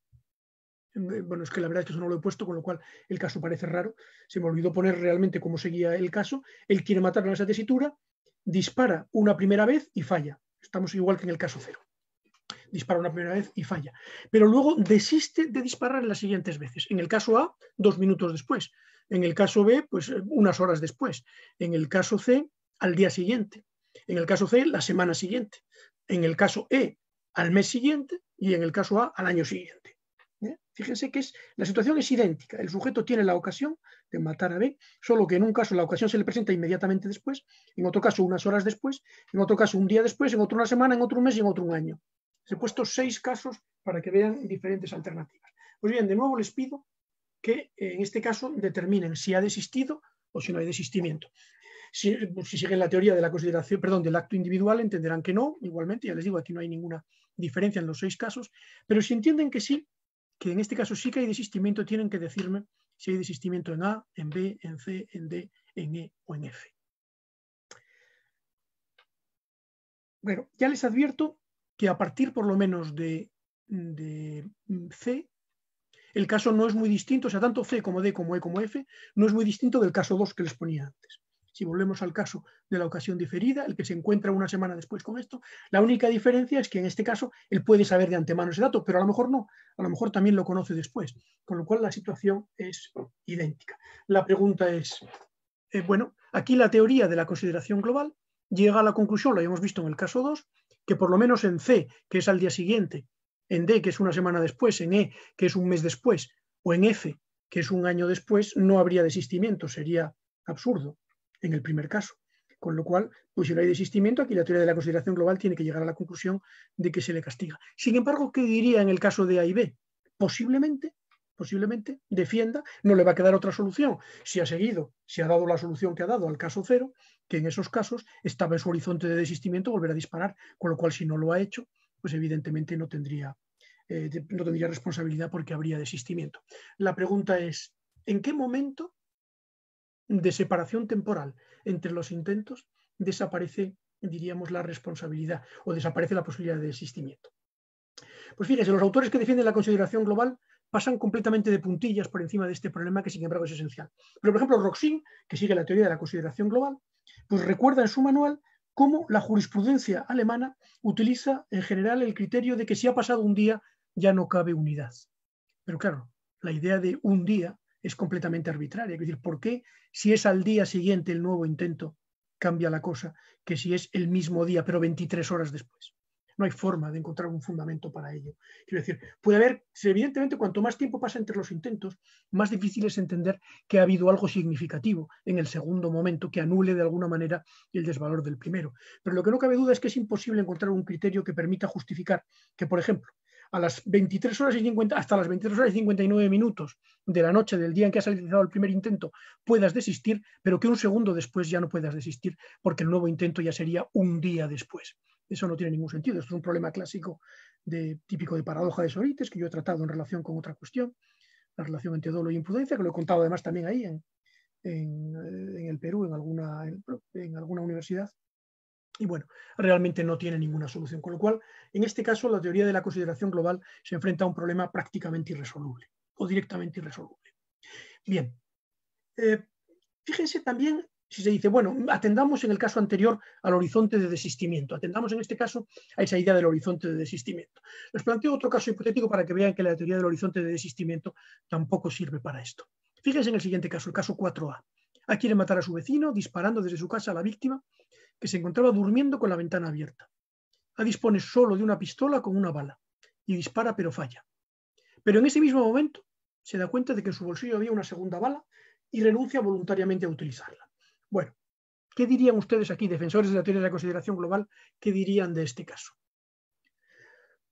Bueno, es que la verdad es que eso no lo he puesto, con lo cual el caso parece raro. Se me olvidó poner realmente cómo seguía el caso. Él quiere matarlo en esa tesitura, dispara una primera vez y falla. Estamos igual que en el caso 0. Dispara una primera vez y falla. Pero luego desiste de disparar en las siguientes veces. En el caso A, 2 minutos después. En el caso B, pues unas horas después. En el caso C, al día siguiente. En el caso C, la semana siguiente. En el caso E, al mes siguiente. Y en el caso A, al año siguiente. Fíjense que la situación es idéntica. El sujeto tiene la ocasión de matar a B, solo que en un caso la ocasión se le presenta inmediatamente después, en otro caso unas horas después, en otro caso un día después, en otro una semana, en otro un mes y en otro un año. Les he puesto 6 casos para que vean diferentes alternativas. Pues bien, de nuevo les pido que en este caso determinen si ha desistido o si no hay desistimiento. Si siguen la teoría de la consideración, del acto individual, entenderán que no, igualmente, ya les digo, aquí no hay ninguna diferencia en los 6 casos, pero si entienden que sí, que en este caso sí que hay desistimiento, tienen que decirme si hay desistimiento en A, en B, en C, en D, en E o en F. Bueno, ya les advierto que a partir por lo menos de C, el caso no es muy distinto, o sea, tanto C como D como E como F no es muy distinto del caso 2 que les ponía antes. Si volvemos al caso de la ocasión diferida, el que se encuentra una semana después con esto, la única diferencia es que en este caso él puede saber de antemano ese dato, pero a lo mejor no, a lo mejor también lo conoce después, con lo cual la situación es idéntica. La pregunta es, bueno, aquí la teoría de la consideración global llega a la conclusión, lo habíamos visto en el caso 2, que por lo menos en C, que es al día siguiente, en D, que es una semana después, en E, que es un mes después, o en F, que es un año después, no habría desistimiento, sería absurdo en el primer caso. Con lo cual, pues si no hay desistimiento, aquí la teoría de la consideración global tiene que llegar a la conclusión de que se le castiga. Sin embargo, ¿qué diría en el caso de A y B? Posiblemente defienda, no le va a quedar otra solución. Si ha seguido, si ha dado la solución que ha dado al caso 0, que en esos casos estaba en su horizonte de desistimiento, volver a disparar, con lo cual si no lo ha hecho, pues evidentemente no tendría responsabilidad porque habría desistimiento. La pregunta es, ¿en qué momento de separación temporal entre los intentos desaparece, diríamos, la responsabilidad o desaparece la posibilidad de desistimiento? Pues fíjense, los autores que defienden la consideración global pasan completamente de puntillas por encima de este problema que sin embargo es esencial. Pero por ejemplo Roxin, que sigue la teoría de la consideración global, pues recuerda en su manual cómo la jurisprudencia alemana utiliza en general el criterio de que si ha pasado un día ya no cabe unidad. Pero claro, la idea de un día es completamente arbitraria. Es decir, ¿por qué si es al día siguiente el nuevo intento cambia la cosa que si es el mismo día pero 23 horas después? No hay forma de encontrar un fundamento para ello. Quiero decir, puede haber, evidentemente, cuanto más tiempo pasa entre los intentos, más difícil es entender que ha habido algo significativo en el segundo momento que anule de alguna manera el desvalor del primero. Pero lo que no cabe duda es que es imposible encontrar un criterio que permita justificar que, por ejemplo, a las 23 horas y 50, hasta las 23 horas y 59 minutos de la noche del día en que has realizado el primer intento puedas desistir, pero que un segundo después ya no puedas desistir porque el nuevo intento ya sería un día después. Eso no tiene ningún sentido. Esto es un problema clásico típico de paradoja de Sorites que yo he tratado en relación con otra cuestión, la relación entre dolo y imprudencia, que lo he contado además también ahí en el Perú, en alguna universidad. Y bueno, realmente no tiene ninguna solución. Con lo cual, en este caso, la teoría de la consideración global se enfrenta a un problema prácticamente irresoluble o directamente irresoluble. Bien, fíjense también si se dice, bueno, atendamos en el caso anterior al horizonte de desistimiento, atendamos en este caso a esa idea del horizonte de desistimiento. Les planteo otro caso hipotético para que vean que la teoría del horizonte de desistimiento tampoco sirve para esto. Fíjense en el siguiente caso, el caso 4A. A quiere matar a su vecino disparando desde su casa a la víctima que se encontraba durmiendo con la ventana abierta. A dispone solo de una pistola con una bala y dispara pero falla. Pero en ese mismo momento se da cuenta de que en su bolsillo había una segunda bala y renuncia voluntariamente a utilizarla. Bueno, ¿qué dirían ustedes aquí, defensores de la teoría de la consideración global, qué dirían de este caso?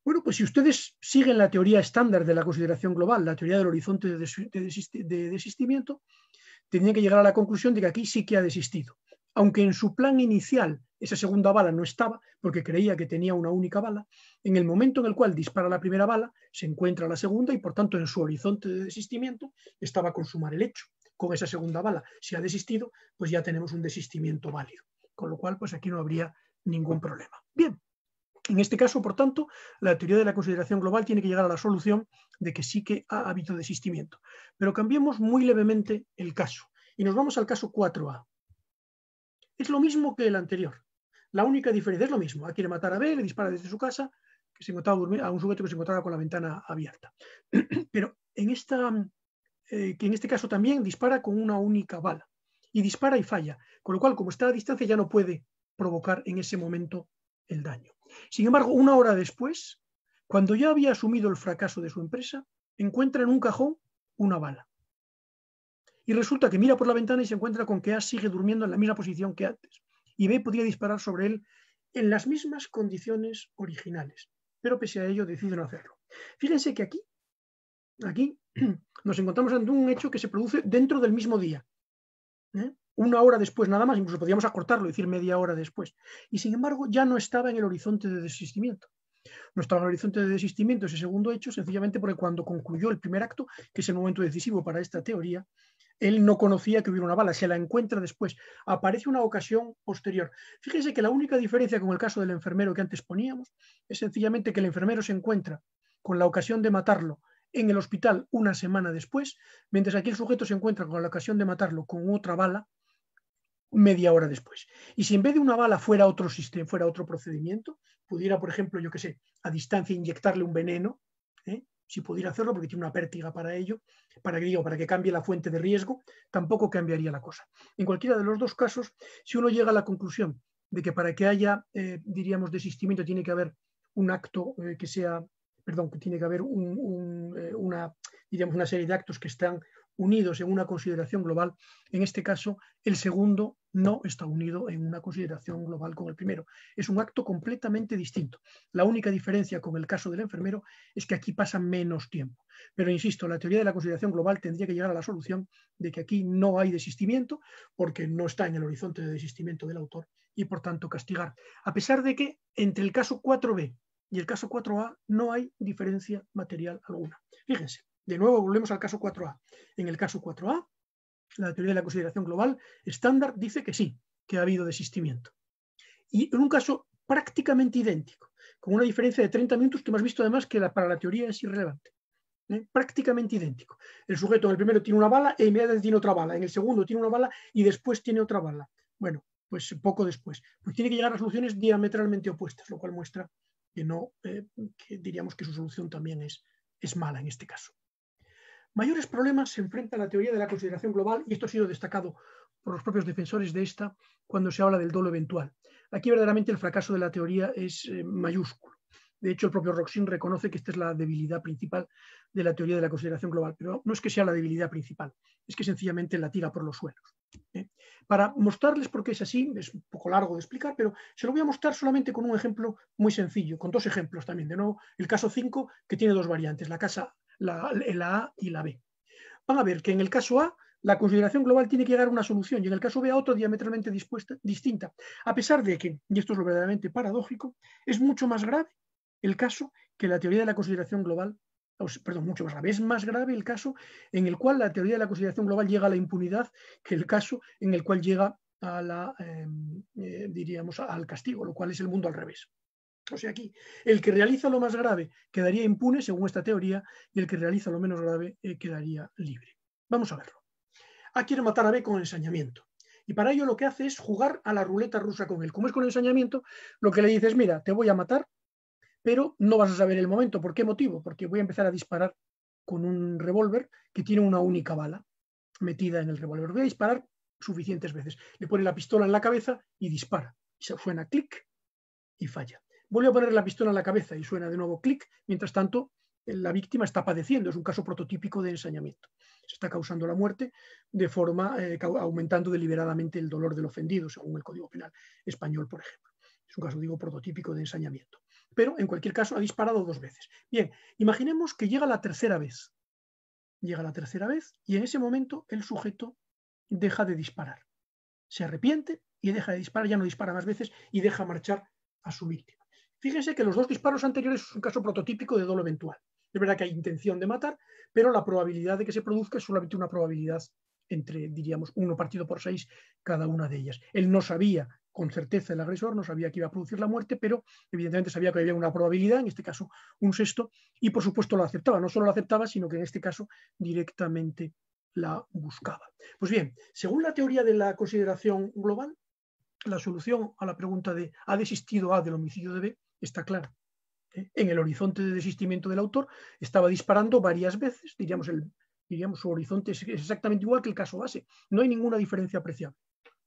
Bueno, pues si ustedes siguen la teoría estándar de la consideración global, la teoría del horizonte de desistimiento, tendrían que llegar a la conclusión de que aquí sí que ha desistido. Aunque en su plan inicial esa segunda bala no estaba, porque creía que tenía una única bala, en el momento en el cual dispara la primera bala, se encuentra la segunda y por tanto en su horizonte de desistimiento estaba a consumar el hecho. Con esa segunda bala, si ha desistido, pues ya tenemos un desistimiento válido. Con lo cual, pues aquí no habría ningún problema. Bien, en este caso, por tanto, la teoría de la consideración global tiene que llegar a la solución de que sí que ha habido desistimiento. Pero cambiemos muy levemente el caso y nos vamos al caso 4A. Es lo mismo que el anterior. La única diferencia es lo mismo. A quiere matar a B, le dispara desde su casa, que se encontraba durmiendo, a un sujeto que se encontraba con la ventana abierta. Pero en este caso también dispara con una única bala. Y dispara y falla. Con lo cual, como está a distancia, ya no puede provocar en ese momento el daño. Sin embargo, una hora después, cuando ya había asumido el fracaso de su empresa, encuentra en un cajón una bala. Y resulta que mira por la ventana y se encuentra con que A sigue durmiendo en la misma posición que antes. Y B podría disparar sobre él en las mismas condiciones originales. Pero pese a ello decide no hacerlo. Fíjense que aquí nos encontramos ante un hecho que se produce dentro del mismo día. Una hora después nada más, incluso podríamos acortarlo y decir media hora después. Y sin embargo ya no estaba en el horizonte de desistimiento. No estaba en el horizonte de desistimiento ese segundo hecho, sencillamente porque cuando concluyó el primer acto, que es el momento decisivo para esta teoría, él no conocía que hubiera una bala, se la encuentra después. Aparece una ocasión posterior. Fíjense que la única diferencia con el caso del enfermero que antes poníamos es sencillamente que el enfermero se encuentra con la ocasión de matarlo en el hospital una semana después, mientras aquí el sujeto se encuentra con la ocasión de matarlo con otra bala media hora después. Y si en vez de una bala fuera otro sistema, fuera otro procedimiento, pudiera, por ejemplo, yo qué sé, a distancia inyectarle un veneno, si pudiera hacerlo, porque tiene una pértiga para ello, para que cambie la fuente de riesgo, tampoco cambiaría la cosa. En cualquiera de los dos casos, si uno llega a la conclusión de que para que haya, diríamos, desistimiento, tiene que haber un acto que sea, perdón, que tiene que haber diríamos, una serie de actos que están unidos en una consideración global, en este caso el segundo no está unido en una consideración global con el primero. Es un acto completamente distinto. La única diferencia con el caso del enfermero es que aquí pasa menos tiempo. Pero insisto, la teoría de la consideración global tendría que llegar a la solución de que aquí no hay desistimiento porque no está en el horizonte de desistimiento del autor y por tanto castigar. A pesar de que entre el caso 4b y el caso 4a no hay diferencia material alguna. Fíjense. De nuevo, volvemos al caso 4A. En el caso 4A, la teoría de la consideración global estándar dice que sí, que ha habido desistimiento. Y en un caso prácticamente idéntico, con una diferencia de 30 minutos que hemos visto además que para la teoría es irrelevante. Prácticamente idéntico. El sujeto en el primero tiene una bala e inmediatamente tiene otra bala. En el segundo tiene una bala y después tiene otra bala. Bueno, pues poco después. Pues tiene que llegar a soluciones diametralmente opuestas, lo cual muestra que no, que diríamos que su solución también es mala en este caso. Mayores problemas se enfrenta a la teoría de la consideración global, y esto ha sido destacado por los propios defensores de esta cuando se habla del dolo eventual. Aquí verdaderamente el fracaso de la teoría es mayúsculo. De hecho, el propio Roxin reconoce que esta es la debilidad principal de la teoría de la consideración global, pero no es que sea la debilidad principal, es que sencillamente la tira por los suelos. Para mostrarles por qué es así, es un poco largo de explicar, pero se lo voy a mostrar solamente con un ejemplo muy sencillo, con dos ejemplos también. De nuevo, el caso 5, que tiene dos variantes, la A y la B. Van a ver que en el caso A la consideración global tiene que llegar a una solución y en el caso B a otra diametralmente distinta, a pesar de que, y esto es lo verdaderamente paradójico, es mucho más grave el caso que la teoría de la consideración global, mucho más grave, es más grave el caso en el cual la teoría de la consideración global llega a la impunidad que el caso en el cual llega a diríamos, al castigo, lo cual es el mundo al revés. O sea, aquí, el que realiza lo más grave quedaría impune, según esta teoría, y el que realiza lo menos grave quedaría libre. Vamos a verlo. A quiere matar a B con ensañamiento. Y para ello lo que hace es jugar a la ruleta rusa con él. Como es con ensañamiento, lo que le dice es, mira, te voy a matar, pero no vas a saber el momento. ¿Por qué motivo? Porque voy a empezar a disparar con un revólver que tiene una única bala metida en el revólver. Voy a disparar suficientes veces. Le pone la pistola en la cabeza y dispara. Y se suena clic y falla. Vuelve a poner la pistola en la cabeza y suena de nuevo clic. Mientras tanto, la víctima está padeciendo. Es un caso prototípico de ensañamiento. Se está causando la muerte de forma aumentando deliberadamente el dolor del ofendido, según el Código Penal español, por ejemplo. Es un caso, digo, prototípico de ensañamiento. Pero, en cualquier caso, ha disparado dos veces. Bien, imaginemos que llega la tercera vez. Llega la tercera vez y en ese momento el sujeto deja de disparar. Se arrepiente y deja de disparar, ya no dispara más veces y deja marchar a su víctima. Fíjense que los dos disparos anteriores es un caso prototípico de dolo eventual. Es verdad que hay intención de matar, pero la probabilidad de que se produzca es solamente una probabilidad entre, diríamos, 1 partido por 6 cada una de ellas. Él no sabía con certeza, el agresor no sabía que iba a producir la muerte, pero evidentemente sabía que había una probabilidad, en este caso un sexto, y por supuesto lo aceptaba. No solo lo aceptaba, sino que en este caso directamente la buscaba. Pues bien, según la teoría de la consideración global, la solución a la pregunta de ¿ha desistido A del homicidio de B? Está clara. En el horizonte de desistimiento del autor estaba disparando varias veces, diríamos su horizonte es exactamente igual que el caso base. No hay ninguna diferencia apreciable.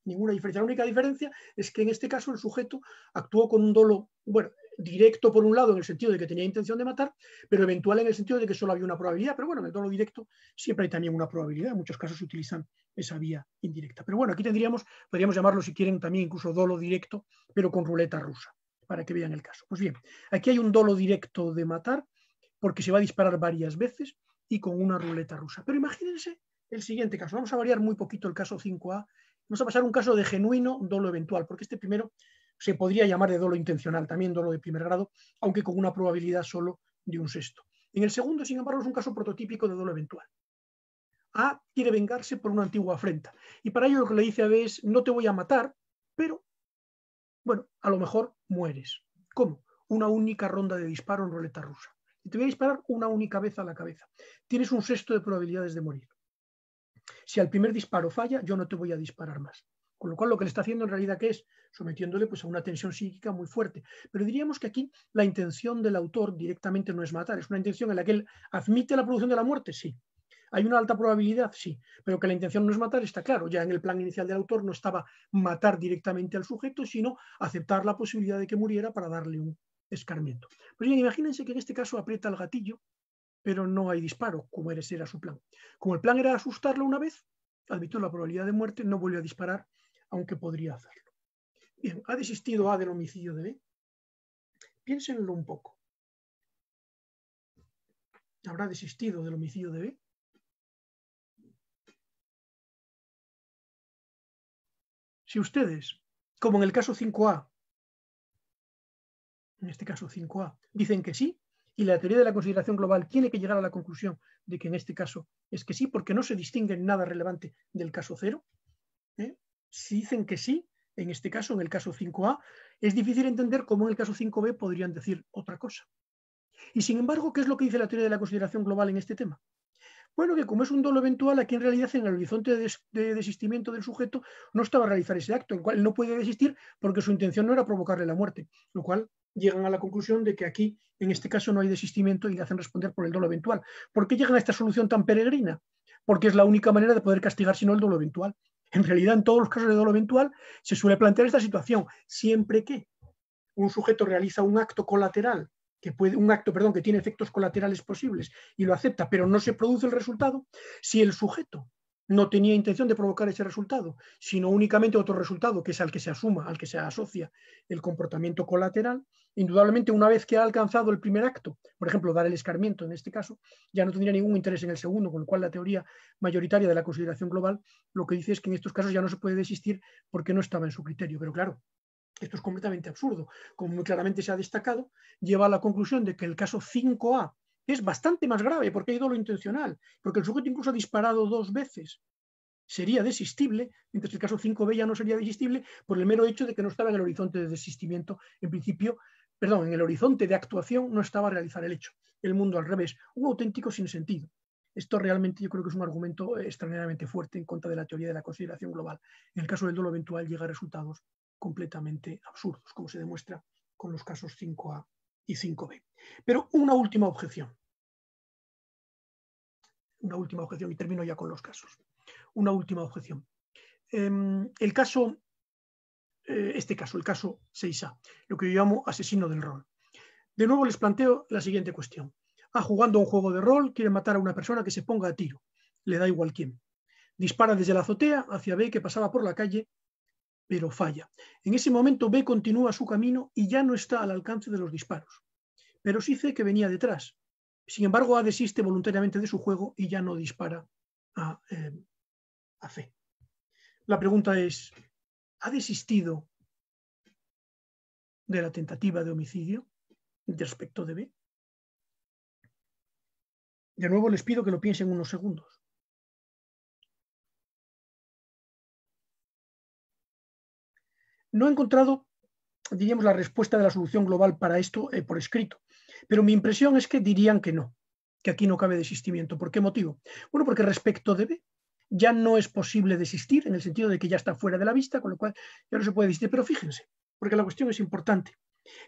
Ninguna diferencia. La única diferencia es que en este caso el sujeto actuó con un dolo, bueno, directo por un lado en el sentido de que tenía intención de matar, pero eventual en el sentido de que solo había una probabilidad. Pero bueno, en el dolo directo siempre hay también una probabilidad. En muchos casos se utilizan esa vía indirecta. Pero bueno, aquí podríamos llamarlo si quieren también incluso dolo directo, pero con ruleta rusa, para que vean el caso. Pues bien, aquí hay un dolo directo de matar porque se va a disparar varias veces y con una ruleta rusa. Pero imagínense el siguiente caso. Vamos a variar muy poquito el caso 5A. Vamos a pasar a un caso de genuino dolo eventual, porque este primero se podría llamar de dolo intencional, también dolo de primer grado, aunque con una probabilidad solo de un sexto. En el segundo, sin embargo, es un caso prototípico de dolo eventual. A quiere vengarse por una antigua afrenta, y para ello lo que le dice a B es, no te voy a matar, pero, bueno, a lo mejor mueres. ¿Cómo? Una única ronda de disparo en ruleta rusa. y te voy a disparar una única vez a la cabeza. Tienes un sexto de probabilidades de morir. Si al primer disparo falla, yo no te voy a disparar más. Con lo cual, lo que le está haciendo en realidad, ¿qué es? Sometiéndole pues, a una tensión psíquica muy fuerte. Pero diríamos que aquí la intención del autor directamente no es matar, es una intención en la que él admite la producción de la muerte, sí. ¿Hay una alta probabilidad? Sí, pero que la intención no es matar está claro. Ya en el plan inicial del autor no estaba matar directamente al sujeto, sino aceptar la posibilidad de que muriera para darle un escarmiento. Pues bien, imagínense que en este caso aprieta el gatillo, pero no hay disparo, como ese era su plan. Como el plan era asustarlo una vez, admitió la probabilidad de muerte, no volvió a disparar, aunque podría hacerlo. Bien, ¿ha desistido A del homicidio de B? Piénsenlo un poco. ¿Habrá desistido del homicidio de B? Si ustedes, como en el caso 5A, en este caso 5A, dicen que sí, y la teoría de la consideración global tiene que llegar a la conclusión de que en este caso es que sí, porque no se distingue en nada relevante del caso 0, si dicen que sí, en este caso, en el caso 5A, es difícil entender cómo en el caso 5B podrían decir otra cosa. Y sin embargo, ¿qué es lo que dice la teoría de la consideración global en este tema? Bueno, que como es un dolo eventual, aquí en realidad en el horizonte de desistimiento del sujeto no estaba a realizar ese acto, el cual no puede desistir porque su intención no era provocarle la muerte, lo cual llegan a la conclusión de que aquí, en este caso, no hay desistimiento y le hacen responder por el dolo eventual. ¿Por qué llegan a esta solución tan peregrina? Porque es la única manera de poder castigar si no el dolo eventual. En realidad, en todos los casos de dolo eventual se suele plantear esta situación, siempre que un sujeto realiza un acto colateral que tiene efectos colaterales posibles y lo acepta, pero no se produce el resultado, si el sujeto no tenía intención de provocar ese resultado, sino únicamente otro resultado, que es al que se asuma, al que se asocia el comportamiento colateral, indudablemente una vez que ha alcanzado el primer acto, por ejemplo, dar el escarmiento en este caso, ya no tendría ningún interés en el segundo, con lo cual la teoría mayoritaria de la consideración global lo que dice es que en estos casos ya no se puede desistir porque no estaba en su criterio, pero claro, esto es completamente absurdo. Como muy claramente se ha destacado, lleva a la conclusión de que el caso 5A es bastante más grave porque hay dolo intencional, porque el sujeto incluso ha disparado 2 veces. Sería desistible, mientras que el caso 5B ya no sería desistible por el mero hecho de que no estaba en el horizonte de desistimiento. En principio, en el horizonte de actuación no estaba a realizar el hecho. El mundo al revés, un auténtico sinsentido. Esto realmente yo creo que es un argumento extraordinariamente fuerte en contra de la teoría de la consideración global. En el caso del dolo eventual llega a resultados completamente absurdos, como se demuestra con los casos 5A y 5B. Pero una última objeción, y termino ya con los casos. Una última objeción. El caso 6A, lo que yo llamo asesino del rol. De nuevo les planteo la siguiente cuestión. Jugando a un juego de rol, quiere matar a una persona que se ponga a tiro. Le da igual quién. Dispara desde la azotea hacia B, que pasaba por la calle, pero falla. En ese momento B continúa su camino y ya no está al alcance de los disparos. Pero sí C, que venía detrás. Sin embargo, A desiste voluntariamente de su juego y ya no dispara a C. La pregunta es, ¿ha desistido de la tentativa de homicidio respecto de B? De nuevo les pido que lo piensen unos segundos. No he encontrado, diríamos, la respuesta de la solución global para esto por escrito, pero mi impresión es que dirían que no, que aquí no cabe desistimiento. ¿Por qué motivo? Bueno, porque respecto de B ya no es posible desistir, en el sentido de que ya está fuera de la vista, con lo cual ya no se puede desistir. Pero fíjense, porque la cuestión es importante.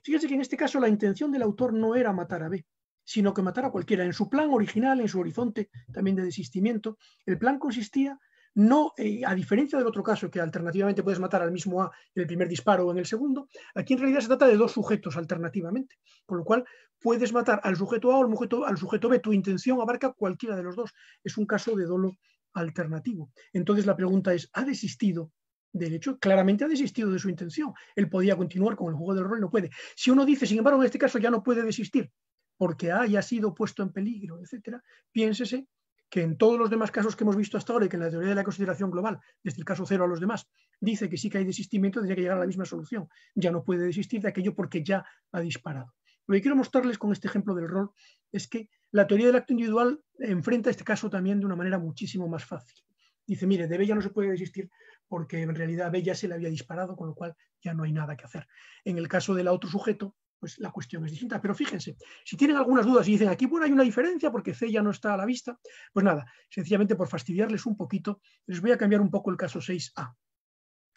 Fíjense que en este caso la intención del autor no era matar a B, sino que matar a cualquiera. En su plan original, en su horizonte también de desistimiento, el plan consistía no, a diferencia del otro caso, que alternativamente puedes matar al mismo A en el primer disparo o en el segundo, aquí en realidad se trata de 2 sujetos alternativamente, con lo cual puedes matar al sujeto A o al sujeto B. Tu intención abarca cualquiera de los dos. Es un caso de dolo alternativo. Entonces la pregunta es, ¿ha desistido del hecho? Claramente ha desistido de su intención. Él podía continuar con el juego del rol, no puede. Si uno dice, sin embargo, en este caso ya no puede desistir porque haya sido puesto en peligro, etcétera, piénsese que en todos los demás casos que hemos visto hasta ahora y que en la teoría de la consideración global, desde el caso 0 a los demás, dice que sí que hay desistimiento, tendría que llegar a la misma solución. Ya no puede desistir de aquello porque ya ha disparado. Lo que quiero mostrarles con este ejemplo del rol es que la teoría del acto individual enfrenta este caso también de una manera muchísimo más fácil. Dice, mire, de B ya no se puede desistir porque en realidad B ya se le había disparado, con lo cual ya no hay nada que hacer. En el caso del otro sujeto, pues la cuestión es distinta. Pero fíjense, si tienen algunas dudas y dicen aquí, bueno, hay una diferencia porque C ya no está a la vista, pues nada, sencillamente por fastidiarles un poquito, les voy a cambiar un poco el caso 6A.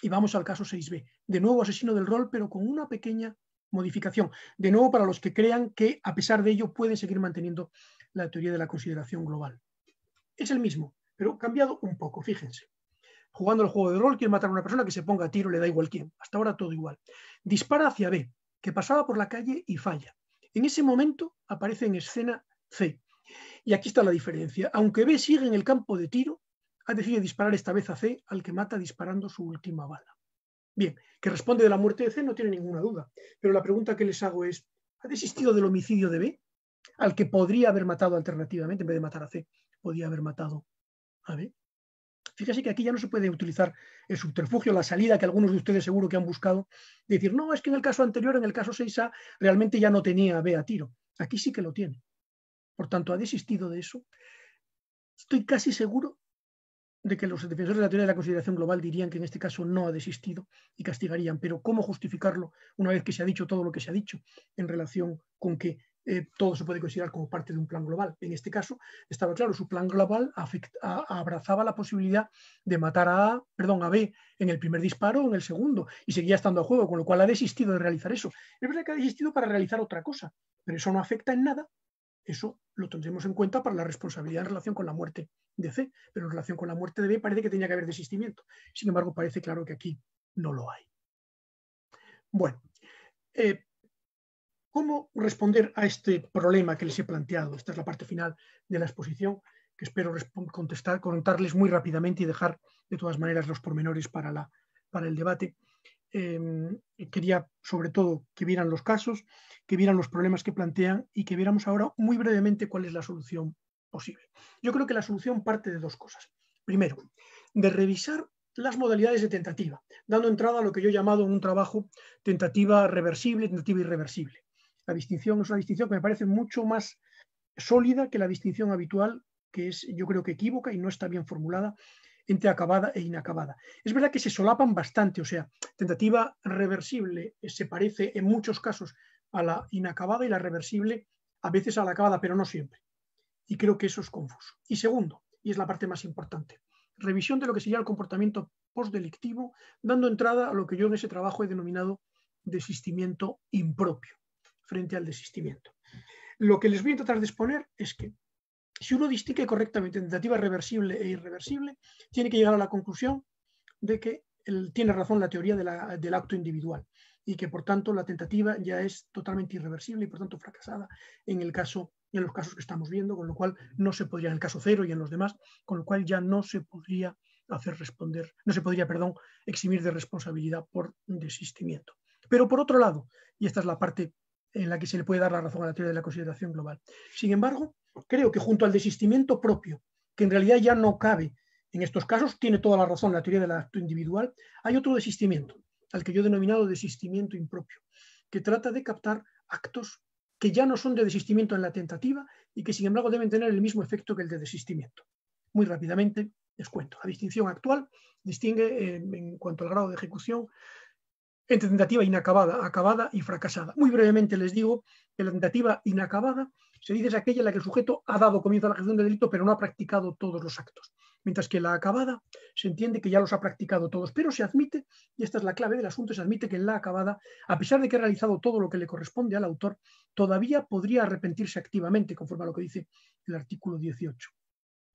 Y vamos al caso 6B. De nuevo asesino del rol, pero con una pequeña modificación. De nuevo, para los que crean que a pesar de ello pueden seguir manteniendo la teoría de la consideración global. Es el mismo, pero cambiado un poco, fíjense. Jugando el juego de rol, quiere matar a una persona que se ponga a tiro, le da igual quién. Hasta ahora todo igual. Dispara hacia B, que pasaba por la calle y falla. En ese momento aparece en escena C. Y aquí está la diferencia. Aunque B sigue en el campo de tiro, ha decidido disparar esta vez a C, al que mata disparando su última bala. Bien, que responde de la muerte de C no tiene ninguna duda. Pero la pregunta que les hago es, ¿ha desistido del homicidio de B? Al que podría haber matado alternativamente, en vez de matar a C, podría haber matado a B. Fíjese que aquí ya no se puede utilizar el subterfugio, la salida que algunos de ustedes seguro que han buscado, de decir, no, es que en el caso anterior, en el caso 6A, realmente ya no tenía a B a tiro. Aquí sí que lo tiene. Por tanto, ha desistido de eso. Estoy casi seguro de que los defensores de la teoría de la consideración global dirían que en este caso no ha desistido y castigarían. Pero ¿cómo justificarlo una vez que se ha dicho todo lo que se ha dicho en relación con que todo se puede considerar como parte de un plan global? En este caso, estaba claro, su plan global abrazaba la posibilidad de matar a B en el primer disparo o en el segundo, y seguía estando a juego, con lo cual ha desistido de realizar eso. Es verdad que ha desistido para realizar otra cosa, pero eso no afecta en nada. Eso lo tendremos en cuenta para la responsabilidad en relación con la muerte de C, pero en relación con la muerte de B parece que tenía que haber desistimiento. Sin embargo, parece claro que aquí no lo hay. Bueno, ¿cómo responder a este problema que les he planteado? Esta es la parte final de la exposición, que espero contarles muy rápidamente y dejar de todas maneras los pormenores para el debate. Quería sobre todo que vieran los casos, que vieran los problemas que plantean y que viéramos ahora muy brevemente cuál es la solución posible. Yo creo que la solución parte de dos cosas. Primero, de revisar las modalidades de tentativa, dando entrada a lo que yo he llamado en un trabajo tentativa reversible, tentativa irreversible. La distinción es una distinción que me parece mucho más sólida que la distinción habitual, que es, yo creo que equívoca y no está bien formulada, entre acabada e inacabada. Es verdad que se solapan bastante, o sea, tentativa reversible se parece en muchos casos a la inacabada y la reversible a veces a la acabada, pero no siempre. Y creo que eso es confuso. Y segundo, y es la parte más importante, revisión de lo que sería el comportamiento postdelictivo, dando entrada a lo que yo en ese trabajo he denominado desistimiento impropio frente al desistimiento. Lo que les voy a tratar de exponer es que si uno distingue correctamente tentativa reversible e irreversible, tiene que llegar a la conclusión de que tiene razón la teoría del acto individual y que por tanto la tentativa ya es totalmente irreversible y por tanto fracasada en los casos que estamos viendo, con lo cual no se podría, en el caso 0 y en los demás, con lo cual ya no se podría eximir de responsabilidad por desistimiento. Pero por otro lado, y esta es la parte en la que se le puede dar la razón a la teoría de la consideración global, sin embargo, creo que junto al desistimiento propio, que en realidad ya no cabe en estos casos, tiene toda la razón la teoría del acto individual, hay otro desistimiento, al que yo he denominado desistimiento impropio, que trata de captar actos que ya no son de desistimiento en la tentativa y que sin embargo deben tener el mismo efecto que el de desistimiento. Muy rápidamente les cuento. La distinción actual distingue en cuanto al grado de ejecución entre tentativa inacabada, acabada y fracasada. Muy brevemente les digo que la tentativa inacabada se dice es aquella en la que el sujeto ha dado comienzo a la ejecución del delito pero no ha practicado todos los actos, mientras que la acabada se entiende que ya los ha practicado todos, pero se admite, y esta es la clave del asunto, se admite que en la acabada, a pesar de que ha realizado todo lo que le corresponde al autor, todavía podría arrepentirse activamente, conforme a lo que dice el artículo 18.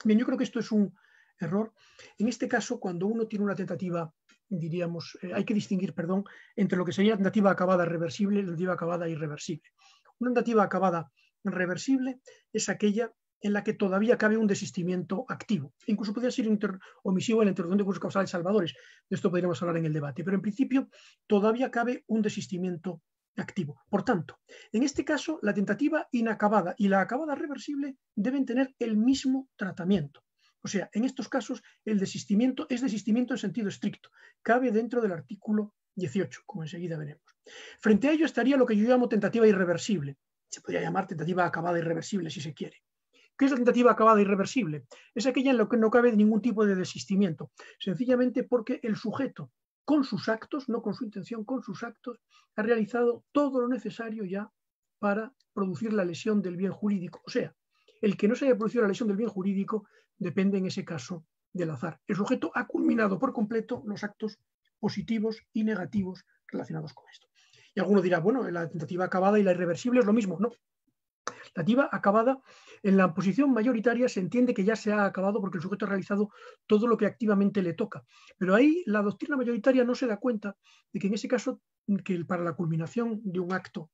Bien, yo creo que esto es un error. En este caso, cuando uno tiene una tentativa, diríamos, hay que distinguir, entre lo que sería tentativa acabada reversible y tentativa acabada irreversible. Una tentativa acabada reversible es aquella en la que todavía cabe un desistimiento activo. Incluso podría ser omisivo en la interrupción de cursos causales salvadores. De esto podríamos hablar en el debate. Pero en principio todavía cabe un desistimiento activo. Por tanto, en este caso, la tentativa inacabada y la acabada reversible deben tener el mismo tratamiento. O sea, en estos casos el desistimiento es desistimiento en sentido estricto. Cabe dentro del artículo 18, como enseguida veremos. Frente a ello estaría lo que yo llamo tentativa irreversible. Se podría llamar tentativa acabada irreversible si se quiere. ¿Qué es la tentativa acabada irreversible? Es aquella en la que no cabe ningún tipo de desistimiento, sencillamente porque el sujeto con sus actos, no con su intención, con sus actos, ha realizado todo lo necesario ya para producir la lesión del bien jurídico. O sea, el que no se haya producido la lesión del bien jurídico depende en ese caso del azar. El sujeto ha culminado por completo los actos positivos y negativos relacionados con esto. Y alguno dirá, bueno, la tentativa acabada y la irreversible es lo mismo. No. La tentativa acabada, en la posición mayoritaria se entiende que ya se ha acabado porque el sujeto ha realizado todo lo que activamente le toca. Pero ahí la doctrina mayoritaria no se da cuenta de que en ese caso, que para la culminación de un acto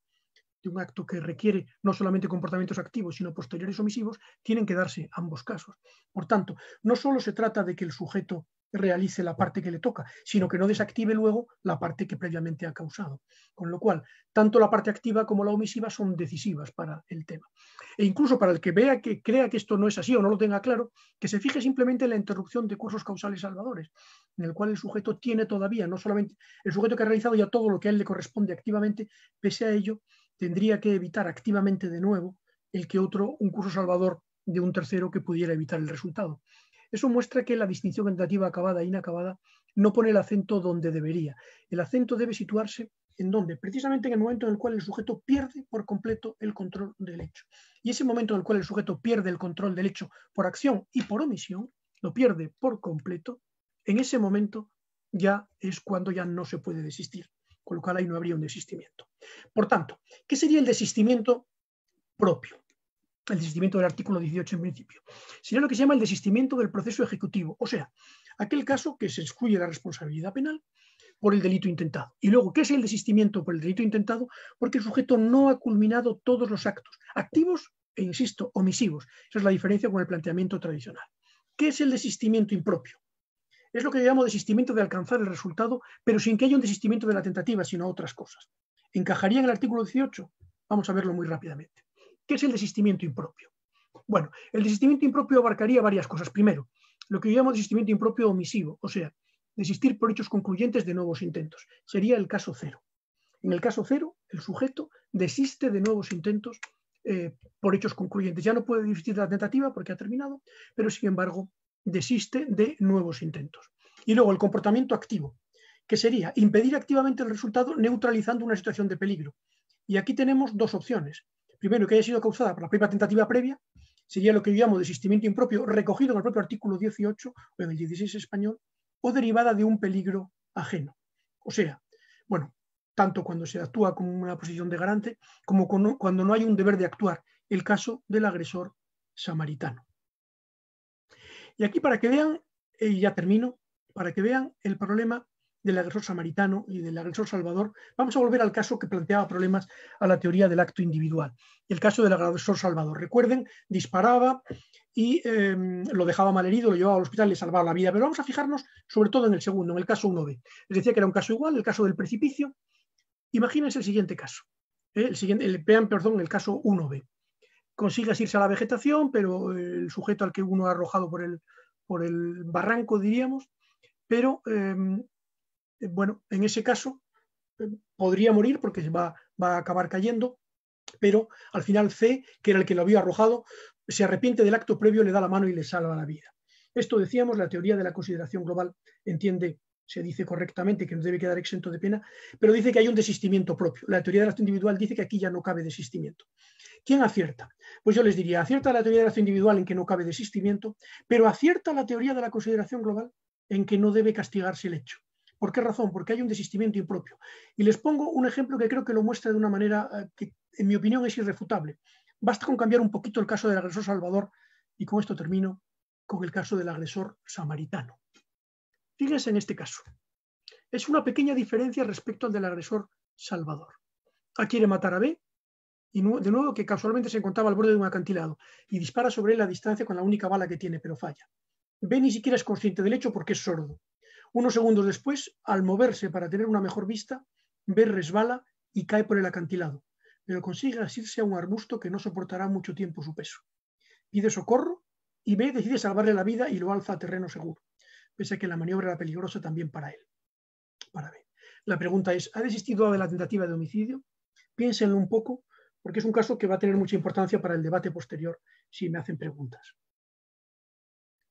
que requiere no solamente comportamientos activos, sino posteriores omisivos, tienen que darse ambos casos. Por tanto, no solo se trata de que el sujeto realice la parte que le toca, sino que no desactive luego la parte que previamente ha causado. Con lo cual, tanto la parte activa como la omisiva son decisivas para el tema. E incluso para el que crea que esto no es así o no lo tenga claro, que se fije simplemente en la interrupción de cursos causales salvadores, en el cual el sujeto tiene todavía, no solamente el sujeto que ha realizado ya todo lo que a él le corresponde activamente, pese a ello, tendría que evitar activamente de nuevo el que un curso salvador de un tercero que pudiera evitar el resultado. Eso muestra que la distinción tentativa acabada e inacabada no pone el acento donde debería. El acento debe situarse en donde, precisamente en el momento en el cual el sujeto pierde por completo el control del hecho. Y ese momento en el cual el sujeto pierde el control del hecho por acción y por omisión, lo pierde por completo, en ese momento ya es cuando ya no se puede desistir, con lo cual ahí no habría un desistimiento. Por tanto, ¿qué sería el desistimiento propio? El desistimiento del artículo 18 en principio. Sería lo que se llama el desistimiento del proceso ejecutivo, o sea, aquel caso que se excluye la responsabilidad penal por el delito intentado. Y luego, ¿qué es el desistimiento por el delito intentado? Porque el sujeto no ha culminado todos los actos, activos e, insisto, omisivos. Esa es la diferencia con el planteamiento tradicional. ¿Qué es el desistimiento impropio? Es lo que yo llamo desistimiento de alcanzar el resultado, pero sin que haya un desistimiento de la tentativa, sino otras cosas. ¿Encajaría en el artículo 18? Vamos a verlo muy rápidamente. ¿Qué es el desistimiento impropio? Bueno, el desistimiento impropio abarcaría varias cosas. Primero, lo que yo llamo desistimiento impropio omisivo, o sea, desistir por hechos concluyentes de nuevos intentos. Sería el caso cero. En el caso cero, el sujeto desiste de nuevos intentos por hechos concluyentes. Ya no puede desistir de la tentativa porque ha terminado, pero sin embargo desiste de nuevos intentos. Y luego el comportamiento activo, que sería impedir activamente el resultado neutralizando una situación de peligro. Y aquí tenemos dos opciones. Primero, que haya sido causada por la propia tentativa previa, sería lo que yo llamo desistimiento impropio, recogido en el propio artículo 18 o en el 16 español, o derivada de un peligro ajeno. O sea, bueno, tanto cuando se actúa como una posición de garante, como cuando no hay un deber de actuar, el caso del agresor samaritano. Y aquí para que vean, y ya termino, para que vean el problema del agresor samaritano y del agresor salvador, vamos a volver al caso que planteaba problemas a la teoría del acto individual. El caso del agresor salvador. Recuerden, disparaba y lo dejaba malherido, lo llevaba al hospital y le salvaba la vida. Pero vamos a fijarnos sobre todo en el segundo, en el caso 1b. Les decía que era un caso igual, el caso del precipicio. Imagínense el siguiente caso. Vean, el caso 1b. Consigue asirse a la vegetación, pero el sujeto al que uno ha arrojado por el barranco, diríamos, pero bueno, en ese caso podría morir porque va a acabar cayendo, pero al final C, que era el que lo había arrojado, se arrepiente del acto previo, le da la mano y le salva la vida. Esto decíamos, la teoría de la consideración global entiende, se dice correctamente que no debe quedar exento de pena, pero dice que hay un desistimiento propio. La teoría del acto individual dice que aquí ya no cabe desistimiento. ¿Quién acierta? Pues yo les diría, acierta la teoría del acto individual en que no cabe desistimiento, pero acierta la teoría de la consideración global en que no debe castigarse el hecho. ¿Por qué razón? Porque hay un desistimiento impropio. Y les pongo un ejemplo que creo que lo muestra de una manera que, en mi opinión, es irrefutable. Basta con cambiar un poquito el caso del agresor salvador, y con esto termino, con el caso del agresor samaritano. Fíjense en este caso. Es una pequeña diferencia respecto al del agresor salvador. A quiere matar a B, y de nuevo que casualmente se encontraba al borde de un acantilado, y dispara sobre él a distancia con la única bala que tiene, pero falla. B ni siquiera es consciente del hecho porque es sordo. Unos segundos después, al moverse para tener una mejor vista, B resbala y cae por el acantilado, pero consigue asirse a un arbusto que no soportará mucho tiempo su peso. Pide socorro y B decide salvarle la vida y lo alza a terreno seguro, pese a que la maniobra era peligrosa también para él. Para B. La pregunta es, ¿ha desistido de la tentativa de homicidio? Piénsenlo un poco, porque es un caso que va a tener mucha importancia para el debate posterior si me hacen preguntas.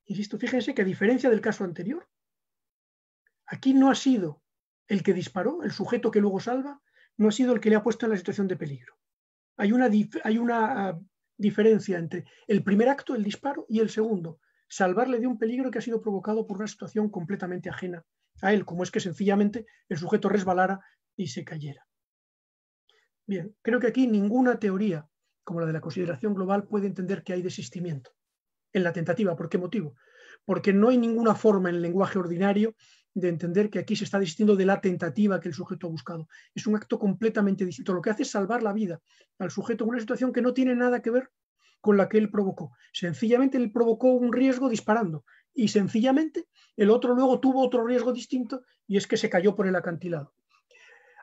Insisto, fíjense que a diferencia del caso anterior, aquí no ha sido el que disparó, el sujeto que luego salva, no ha sido el que le ha puesto en la situación de peligro. Hay una diferencia entre el primer acto, el disparo, y el segundo, salvarle de un peligro que ha sido provocado por una situación completamente ajena a él, como es que sencillamente el sujeto resbalara y se cayera. Bien, creo que aquí ninguna teoría, como la de la consideración global, puede entender que hay desistimiento en la tentativa. ¿Por qué motivo? Porque no hay ninguna forma en el lenguaje ordinario de entender que aquí se está desistiendo de la tentativa que el sujeto ha buscado. Es un acto completamente distinto. Lo que hace es salvar la vida al sujeto en una situación que no tiene nada que ver con la que él provocó. Sencillamente él provocó un riesgo disparando y sencillamente el otro luego tuvo otro riesgo distinto y es que se cayó por el acantilado.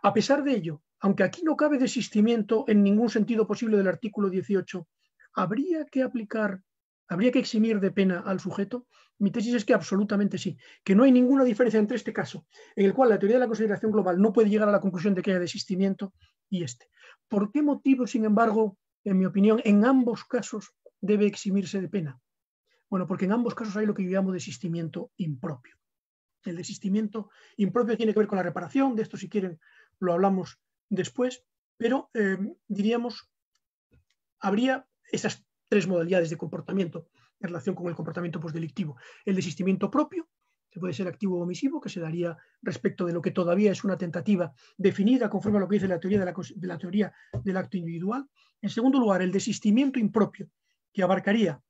A pesar de ello, aunque aquí no cabe desistimiento en ningún sentido posible del artículo 18, habría que eximir de pena al sujeto. Mi tesis es que absolutamente sí, que no hay ninguna diferencia entre este caso, en el cual la teoría de la consideración global no puede llegar a la conclusión de que haya desistimiento, y este. ¿Por qué motivo, sin embargo, en mi opinión, en ambos casos debe eximirse de pena? Bueno, porque en ambos casos hay lo que yo llamo desistimiento impropio. El desistimiento impropio tiene que ver con la reparación, de esto si quieren lo hablamos después, pero diríamos, habría esas tres modalidades de comportamiento en relación con el comportamiento postdelictivo. El desistimiento propio, que puede ser activo o omisivo, que se daría respecto de lo que todavía es una tentativa definida conforme a lo que dice la teoría de la teoría del acto individual. En segundo lugar, el desistimiento impropio, que abarcaría,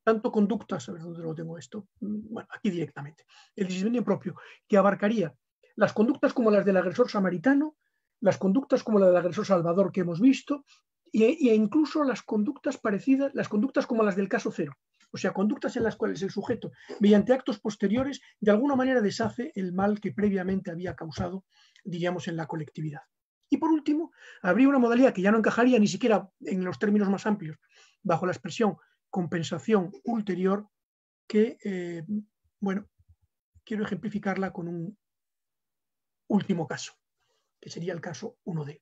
tanto conductas, a ver dónde lo tengo esto, bueno, aquí directamente, el desistimiento impropio, que abarcaría las conductas como las del agresor samaritano, las conductas como la del agresor salvador que hemos visto, e incluso las conductas parecidas, las conductas como las del caso cero, o sea, conductas en las cuales el sujeto, mediante actos posteriores, de alguna manera deshace el mal que previamente había causado, diríamos, en la colectividad. Y por último, habría una modalidad que ya no encajaría ni siquiera en los términos más amplios, bajo la expresión compensación ulterior, que, bueno, quiero ejemplificarla con un último caso, que sería el caso 1D.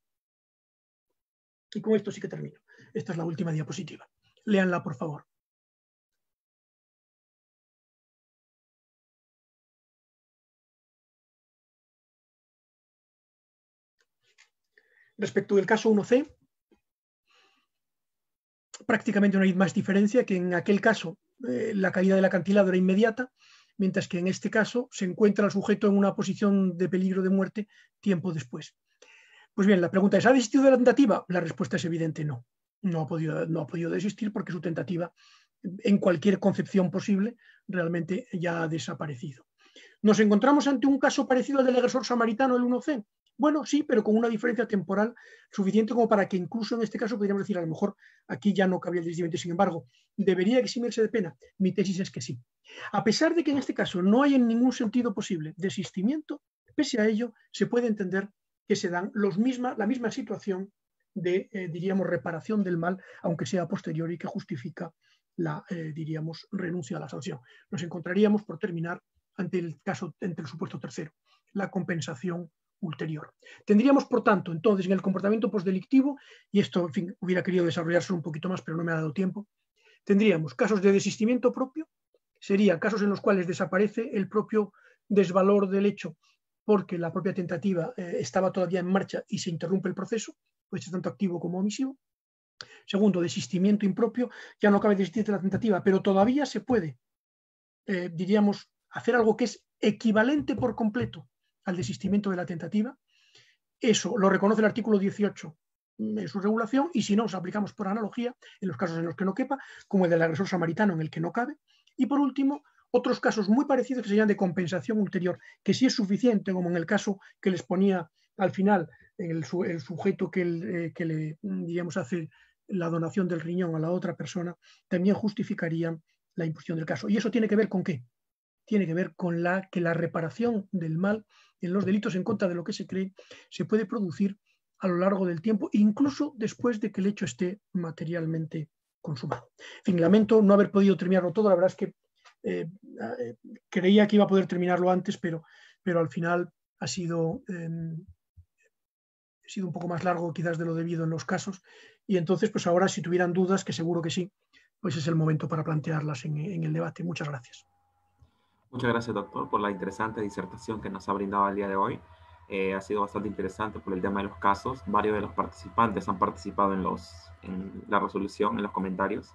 Y con esto sí que termino. Esta es la última diapositiva. Léanla, por favor. Respecto del caso 1C, prácticamente no hay más diferencia que en aquel caso la caída del acantilado era inmediata, mientras que en este caso se encuentra el sujeto en una posición de peligro de muerte tiempo después. Pues bien, la pregunta es, ¿ha desistido de la tentativa? La respuesta es evidente, no. No ha podido desistir porque su tentativa, en cualquier concepción posible, realmente ya ha desaparecido. ¿Nos encontramos ante un caso parecido al del agresor samaritano, el 1C? Bueno, sí, pero con una diferencia temporal suficiente como para que incluso en este caso podríamos decir, a lo mejor aquí ya no cabría el desistimiento. Sin embargo, ¿debería eximirse de pena? Mi tesis es que sí. A pesar de que en este caso no hay en ningún sentido posible desistimiento, pese a ello se puede entender que se dan la misma situación de, diríamos, reparación del mal, aunque sea posterior y que justifica la, diríamos, renuncia a la sanción. Nos encontraríamos, por terminar, ante el supuesto tercero, la compensación ulterior. Tendríamos, por tanto, entonces, en el comportamiento postdelictivo, y esto, en fin, hubiera querido desarrollarse un poquito más, pero no me ha dado tiempo, tendríamos casos de desistimiento propio, serían casos en los cuales desaparece el propio desvalor del hecho porque la propia tentativa estaba todavía en marcha y se interrumpe el proceso, puede ser tanto activo como omisivo. Segundo, desistimiento impropio, ya no cabe desistir de la tentativa, pero todavía se puede, diríamos, hacer algo que es equivalente por completo al desistimiento de la tentativa. Eso lo reconoce el artículo 18 en su regulación, y si no, os aplicamos por analogía en los casos en los que no quepa, como el del agresor samaritano en el que no cabe. Y por último, otros casos muy parecidos que serían de compensación ulterior, que sí es suficiente, como en el caso que les ponía al final el sujeto que le, diríamos, hace la donación del riñón a la otra persona, también justificarían la imposición del caso. ¿Y eso tiene que ver con qué? Tiene que ver con que la reparación del mal en los delitos en contra de lo que se cree se puede producir a lo largo del tiempo, incluso después de que el hecho esté materialmente consumado. En fin, lamento no haber podido terminarlo todo. La verdad es que creía que iba a poder terminarlo antes, pero al final ha sido un poco más largo quizás de lo debido en los casos, y entonces pues ahora, si tuvieran dudas, que seguro que sí, pues es el momento para plantearlas en el debate. Muchas gracias. Muchas gracias, doctor, por la interesante disertación que nos ha brindado el día de hoy. Ha sido bastante interesante por el tema de los casos. Varios de los participantes han participado en la resolución, en los comentarios.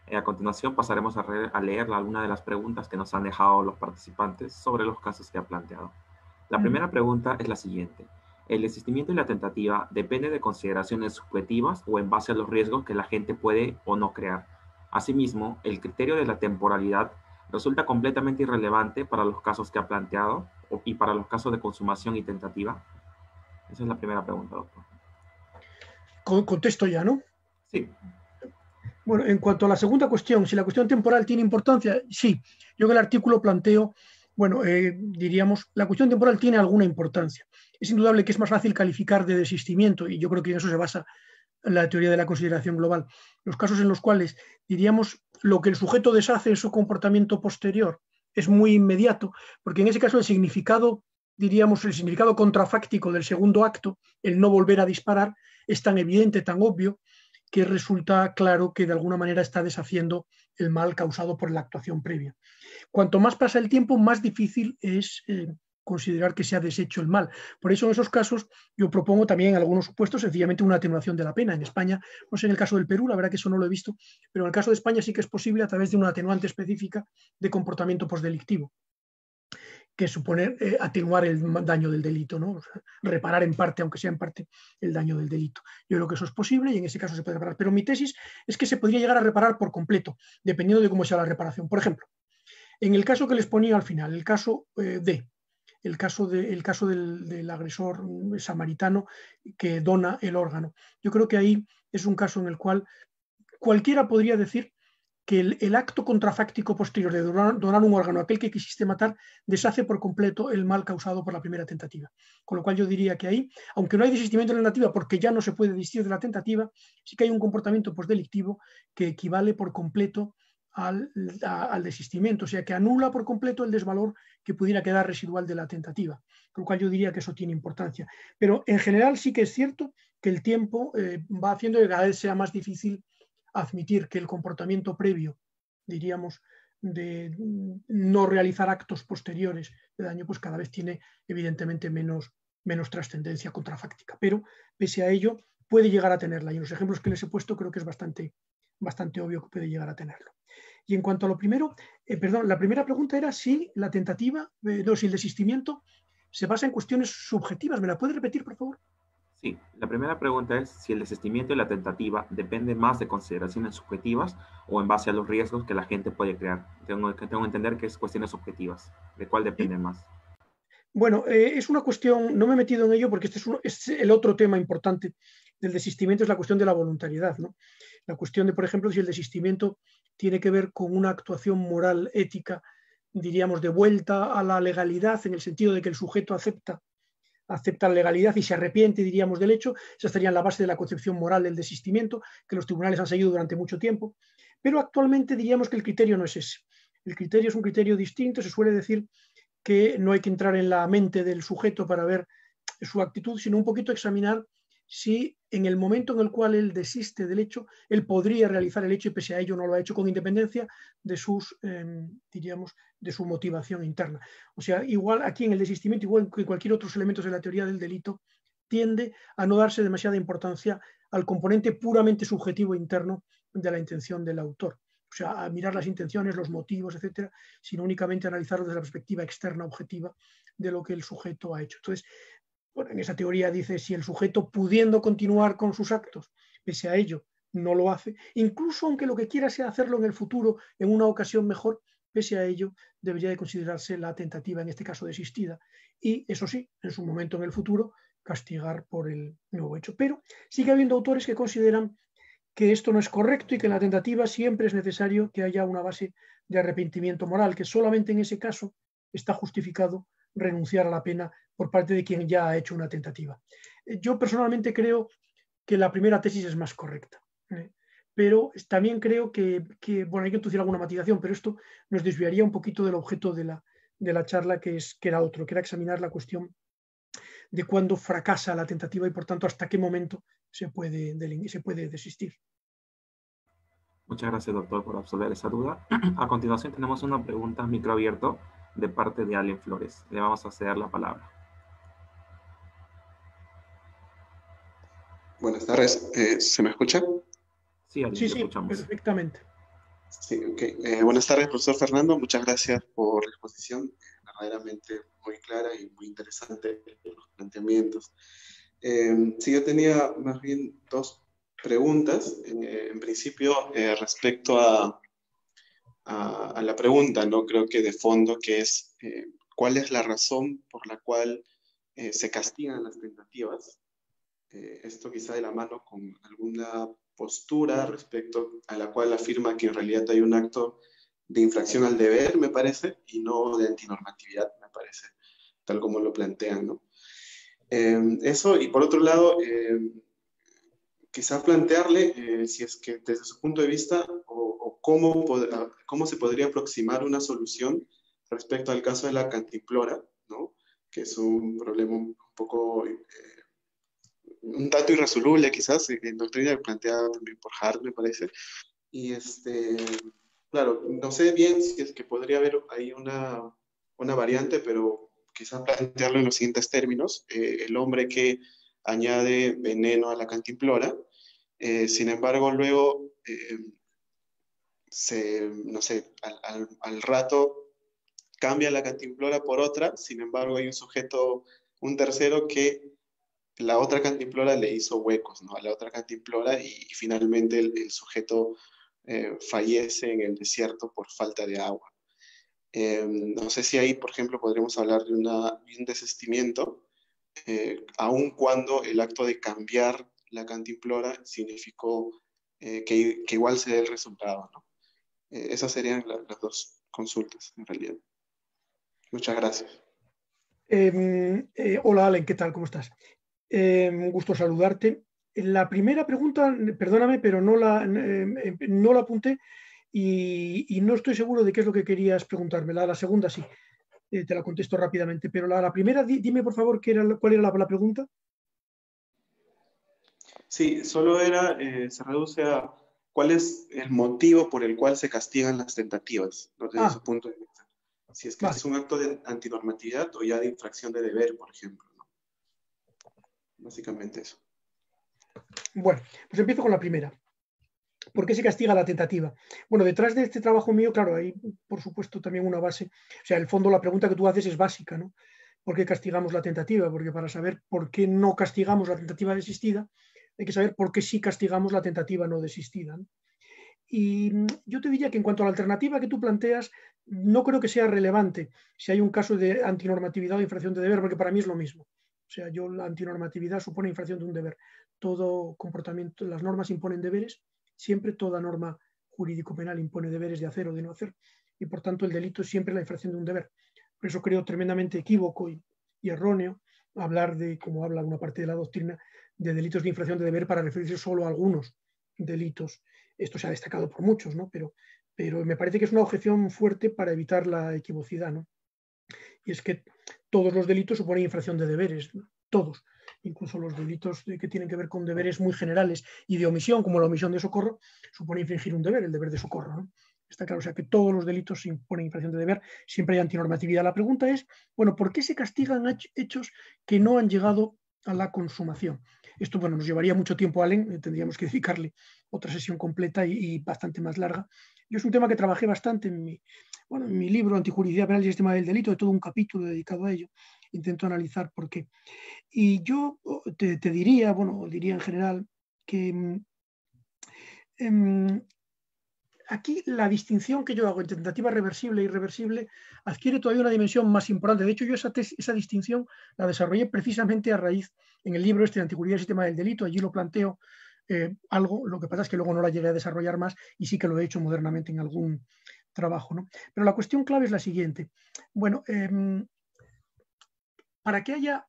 A continuación pasaremos a leer algunas de las preguntas que nos han dejado los participantes sobre los casos que ha planteado. La primera pregunta es la siguiente. ¿El desistimiento y la tentativa depende de consideraciones subjetivas o en base a los riesgos que la gente puede o no crear? Asimismo, el criterio de la temporalidad resulta completamente irrelevante para los casos que ha planteado y para los casos de consumación y tentativa. Esa es la primera pregunta, doctor. Contesto ya, ¿no? Sí. Bueno, en cuanto a la segunda cuestión, si la cuestión temporal tiene importancia, sí. Yo en el artículo planteo, bueno, diríamos, la cuestión temporal tiene alguna importancia. Es indudable que es más fácil calificar de desistimiento, y yo creo que en eso se basa la teoría de la consideración global. Los casos en los cuales, diríamos, lo que el sujeto deshace en su comportamiento posterior es muy inmediato, porque en ese caso el significado, diríamos, el significado contrafáctico del segundo acto, el no volver a disparar, es tan evidente, tan obvio, que resulta claro que de alguna manera está deshaciendo el mal causado por la actuación previa. Cuanto más pasa el tiempo, más difícil es considerar que se ha deshecho el mal. Por eso en esos casos yo propongo también en algunos supuestos sencillamente una atenuación de la pena. En España, no sé en el caso del Perú, la verdad que eso no lo he visto, pero en el caso de España sí que es posible a través de una atenuante específica de comportamiento postdelictivo, que supone atenuar el daño del delito, ¿no? O sea, reparar en parte, aunque sea en parte, el daño del delito. Yo creo que eso es posible y en ese caso se puede reparar. Pero mi tesis es que se podría llegar a reparar por completo, dependiendo de cómo sea la reparación. Por ejemplo, en el caso que les ponía al final, el caso el caso del agresor samaritano que dona el órgano. Yo creo que ahí es un caso en el cual cualquiera podría decir que el acto contrafáctico posterior de donar un órgano a aquel que quisiste matar deshace por completo el mal causado por la primera tentativa. Con lo cual yo diría que ahí, aunque no hay desistimiento de la tentativa porque ya no se puede desistir de la tentativa, sí que hay un comportamiento postdelictivo que equivale por completo al desistimiento, o sea, que anula por completo el desvalor que pudiera quedar residual de la tentativa. Con lo cual yo diría que eso tiene importancia. Pero en general sí que es cierto que el tiempo va haciendo que cada vez sea más difícil admitir que el comportamiento previo, diríamos, de no realizar actos posteriores de daño, pues cada vez tiene evidentemente menos trascendencia contrafáctica. Pero pese a ello puede llegar a tenerla. Y en los ejemplos que les he puesto creo que es bastante obvio que puede llegar a tenerlo. Y en cuanto a lo primero, perdón, la primera pregunta era si la tentativa, no, si el desistimiento se basa en cuestiones subjetivas. ¿Me la puede repetir, por favor? Sí, la primera pregunta es si el desistimiento y la tentativa depende más de consideraciones subjetivas o en base a los riesgos que la gente puede crear. Tengo que entender que es cuestiones subjetivas. ¿De cuál depende más? Bueno, es una cuestión, no me he metido en ello porque este es el otro tema importante del desistimiento, es la cuestión de la voluntariedad, ¿no? La cuestión de, por ejemplo, si el desistimiento tiene que ver con una actuación moral, ética, diríamos, de vuelta a la legalidad, en el sentido de que el sujeto acepta la legalidad y se arrepiente, diríamos, del hecho. Esa estaría en la base de la concepción moral del desistimiento, que los tribunales han seguido durante mucho tiempo. Pero actualmente diríamos que el criterio no es ese. El criterio es un criterio distinto. Se suele decir que no hay que entrar en la mente del sujeto para ver su actitud, sino un poquito examinar si en el momento en el cual él desiste del hecho, él podría realizar el hecho y pese a ello no lo ha hecho con independencia de sus, diríamos, de su motivación interna. O sea, igual aquí en el desistimiento, igual que cualquier otros elementos de la teoría del delito, tiende a no darse demasiada importancia al componente puramente subjetivo interno de la intención del autor. O sea, a mirar las intenciones, los motivos, etcétera, sino únicamente analizarlo desde la perspectiva externa, objetiva, de lo que el sujeto ha hecho. Entonces, bueno, en esa teoría dice si el sujeto pudiendo continuar con sus actos, pese a ello, no lo hace, incluso aunque lo que quiera sea hacerlo en el futuro, en una ocasión mejor, pese a ello, debería de considerarse la tentativa, en este caso desistida, y eso sí, en su momento en el futuro, castigar por el nuevo hecho. Pero sigue habiendo autores que consideran que esto no es correcto y que en la tentativa siempre es necesario que haya una base de arrepentimiento moral, que solamente en ese caso está justificado renunciar a la pena por parte de quien ya ha hecho una tentativa. Yo personalmente creo que la primera tesis es más correcta, pero también creo bueno, hay que introducir alguna matización, pero esto nos desviaría un poquito del objeto de la charla, que era otro, que era examinar la cuestión de cuándo fracasa la tentativa y, por tanto, hasta qué momento se puede desistir. Muchas gracias, doctor, por absolver esa duda. A continuación tenemos una pregunta microabierto de parte de Allen Flores. Le vamos a ceder la palabra. Buenas tardes. ¿Se me escucha? Sí, Allen, Sí, te sí, escuchamos. perfectamente. Sí, ok. Buenas tardes, profesor Fernando. Muchas gracias por la exposición. Verdaderamente muy clara y muy interesante los planteamientos. Sí, yo tenía más bien dos preguntas. En principio, respecto a la pregunta, ¿no? Creo que de fondo, que es ¿cuál es la razón por la cual se castigan las tentativas? Esto quizá de la mano con alguna postura respecto a la cual afirma que en realidad hay un acto de infracción al deber, me parece, y no de antinormatividad, me parece, tal como lo plantean, ¿no? Eso, y por otro lado, quizá plantearle si es que desde su punto de vista o cómo se podría aproximar una solución respecto al caso de la cantimplora, ¿no? Que es un problema un poco un tanto irresoluble quizás, en doctrina planteada también por Hart, me parece. Y claro, no sé bien si es que podría haber ahí una variante, pero quizás plantearlo en los siguientes términos. El hombre que añade veneno a la cantimplora, sin embargo, luego, no sé, al rato cambia la cantimplora por otra, sin embargo, hay un sujeto, un tercero que la otra cantimplora le hizo huecos, ¿no? A la otra cantimplora y finalmente el sujeto fallece en el desierto por falta de agua. No sé si ahí, por ejemplo, podríamos hablar de un desistimiento, aun cuando el acto de cambiar la cantimplora significó que igual se dé el resultado, ¿no? Esas serían las dos consultas, en realidad. Muchas gracias. Hola, Allen, ¿qué tal? ¿Cómo estás? Un gusto saludarte. La primera pregunta, perdóname, pero no la apunté y no estoy seguro de qué es lo que querías preguntarme. La segunda sí, te la contesto rápidamente, pero la primera, dime por favor cuál era la pregunta. Sí, solo se reduce a cuál es el motivo por el cual se castigan las tentativas, ¿no? Desde su punto de vista. Si es que Vale. es un acto de antinormatividad o ya de infracción de deber, por ejemplo, ¿no? Básicamente eso. Bueno, pues empiezo con la primera. ¿Por qué se castiga la tentativa? Bueno, detrás de este trabajo mío, claro, hay por supuesto también una base. O sea, en el fondo la pregunta que tú haces es básica, ¿no? ¿Por qué castigamos la tentativa? Porque para saber por qué no castigamos la tentativa desistida, hay que saber por qué sí castigamos la tentativa no desistida, ¿no? Y yo te diría que en cuanto a la alternativa que tú planteas, no creo que sea relevante si hay un caso de antinormatividad o infracción de deber, porque para mí es lo mismo. O sea, la antinormatividad supone infracción de un deber. Todo comportamiento, las normas imponen deberes, siempre toda norma jurídico-penal impone deberes de hacer o de no hacer, y por tanto el delito es siempre la infracción de un deber. Por eso creo tremendamente equívoco y erróneo hablar de, como habla una parte de la doctrina, de delitos de infracción de deber para referirse solo a algunos delitos. Esto se ha destacado por muchos, ¿no? Pero me parece que es una objeción fuerte para evitar la equivocidad, ¿no? Y es que todos los delitos suponen infracción de deberes, ¿no? Todos, incluso los delitos que tienen que ver con deberes muy generales y de omisión, como la omisión de socorro, supone infringir un deber, el deber de socorro, ¿no? Está claro, o sea que todos los delitos imponen infracción de deber, siempre hay antinormatividad. La pregunta es, bueno, ¿por qué se castigan hechos que no han llegado a la consumación? Esto, bueno, nos llevaría mucho tiempo, Allen, tendríamos que dedicarle otra sesión completa y bastante más larga. Yo es un tema que trabajé bastante en mi libro Antijuridicidad Penal y Sistema del Delito, de todo un capítulo dedicado a ello. Intento analizar por qué. Y yo te diría, bueno, diría en general, que aquí la distinción que yo hago entre tentativa reversible e irreversible adquiere todavía una dimensión más importante. De hecho, yo esa distinción la desarrollé precisamente a raíz en el libro este de Antigüedad y Sistema del Delito. Allí lo planteo algo, lo que pasa es que luego no la llegué a desarrollar más y sí que lo he hecho modernamente en algún trabajo, ¿no? Pero la cuestión clave es la siguiente. Bueno, para que haya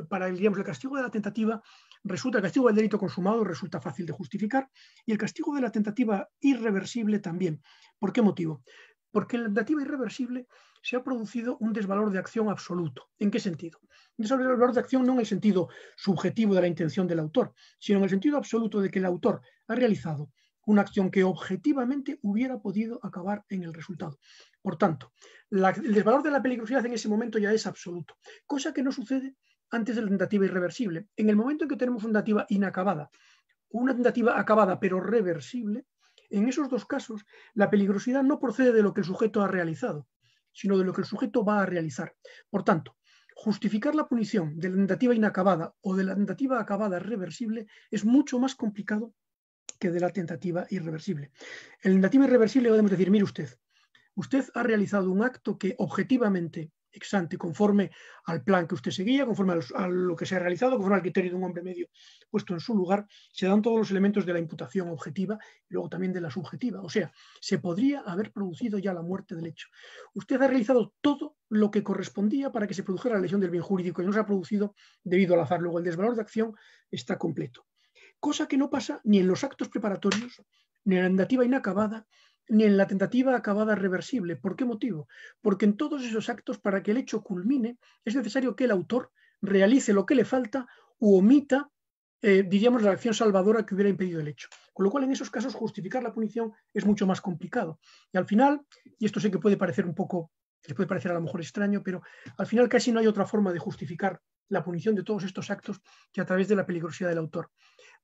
para digamos, el castigo de la tentativa, el castigo del delito consumado resulta fácil de justificar y el castigo de la tentativa irreversible también. ¿Por qué motivo? Porque en la tentativa irreversible se ha producido un desvalor de acción absoluto. ¿En qué sentido? Un desvalor de acción no en el sentido subjetivo de la intención del autor, sino en el sentido absoluto de que el autor ha realizado una acción que objetivamente hubiera podido acabar en el resultado. Por tanto, el desvalor de la peligrosidad en ese momento ya es absoluto, cosa que no sucede antes de la tentativa irreversible. En el momento en que tenemos una tentativa inacabada, una tentativa acabada pero reversible, en esos dos casos la peligrosidad no procede de lo que el sujeto ha realizado, sino de lo que el sujeto va a realizar. Por tanto, justificar la punición de la tentativa inacabada o de la tentativa acabada reversible es mucho más complicado que de la tentativa irreversible. En la tentativa irreversible podemos decir, mire usted ha realizado un acto que objetivamente ex ante, conforme al plan que usted seguía, conforme a lo que se ha realizado, conforme al criterio de un hombre medio puesto en su lugar, se dan todos los elementos de la imputación objetiva y luego también de la subjetiva. O sea, se podría haber producido ya la muerte del hecho. Usted ha realizado todo lo que correspondía para que se produjera la lesión del bien jurídico y no se ha producido debido al azar. Luego el desvalor de acción está completo. Cosa que no pasa ni en los actos preparatorios, ni en la tentativa inacabada, ni en la tentativa acabada reversible. ¿Por qué motivo? Porque en todos esos actos, para que el hecho culmine, es necesario que el autor realice lo que le falta u omita, diríamos, la acción salvadora que hubiera impedido el hecho. Con lo cual, en esos casos, justificar la punición es mucho más complicado. Y al final, y esto sé que puede parecer un poco, les puede parecer a lo mejor extraño, pero al final casi no hay otra forma de justificar la punición de todos estos actos que a través de la peligrosidad del autor.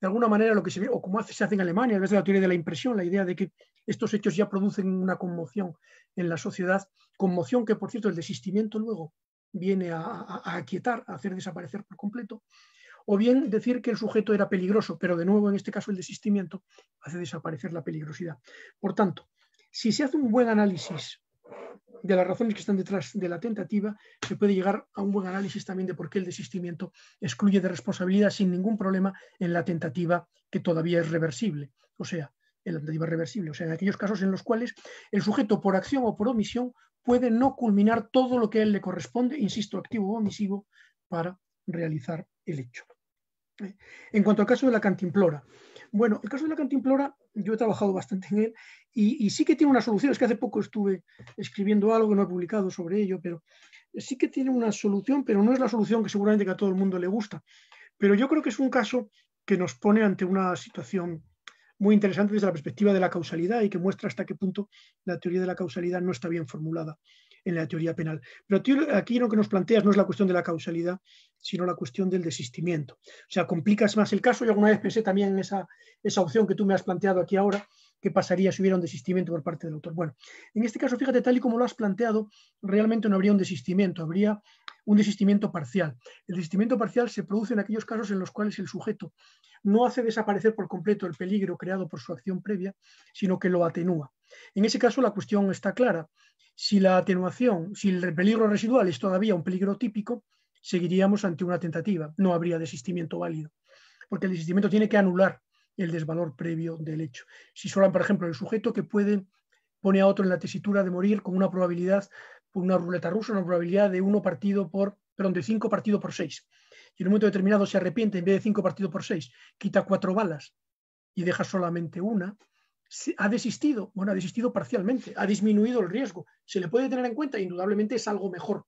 De alguna manera lo que se ve, o como se hace en Alemania, a través de la teoría de la impresión, la idea de que estos hechos ya producen una conmoción en la sociedad, conmoción que, por cierto, el desistimiento luego viene a aquietar, a hacer desaparecer por completo, o bien decir que el sujeto era peligroso, pero de nuevo en este caso el desistimiento hace desaparecer la peligrosidad. Por tanto, si se hace un buen análisis de las razones que están detrás de la tentativa, se puede llegar a un buen análisis también de por qué el desistimiento excluye de responsabilidad sin ningún problema en la tentativa que todavía es reversible, o sea, en la tentativa reversible, o sea, en aquellos casos en los cuales el sujeto por acción o por omisión puede no culminar todo lo que a él le corresponde, insisto, activo o omisivo, para realizar el hecho. En cuanto al caso de la cantimplora, bueno, el caso de la cantimplora, yo he trabajado bastante en él y sí que tiene una solución. Es que hace poco estuve escribiendo algo, no he publicado sobre ello, pero sí que tiene una solución, pero no es la solución que seguramente que a todo el mundo le gusta. Pero yo creo que es un caso que nos pone ante una situación muy interesante desde la perspectiva de la causalidad y que muestra hasta qué punto la teoría de la causalidad no está bien formulada en la teoría penal. Pero aquí lo que nos planteas no es la cuestión de la causalidad, sino la cuestión del desistimiento. O sea, complicas más el caso. Yo alguna vez pensé también en esa opción que tú me has planteado aquí ahora, qué pasaría si hubiera un desistimiento por parte del autor. Bueno, en este caso, fíjate, tal y como lo has planteado, realmente no habría un desistimiento, habría un desistimiento parcial. El desistimiento parcial se produce en aquellos casos en los cuales el sujeto no hace desaparecer por completo el peligro creado por su acción previa, sino que lo atenúa. En ese caso, la cuestión está clara. Si la atenuación, si el peligro residual es todavía un peligro típico, seguiríamos ante una tentativa, no habría desistimiento válido, porque el desistimiento tiene que anular el desvalor previo del hecho. Si solo, por ejemplo, el sujeto que pone a otro en la tesitura de morir con una probabilidad, por una ruleta rusa, una probabilidad de 5 partido por 6. Y en un momento determinado se arrepiente, en vez de 5 partido por 6, quita 4 balas y deja solamente una, ha desistido, bueno, ha desistido parcialmente, ha disminuido el riesgo. Se le puede tener en cuenta, indudablemente es algo mejor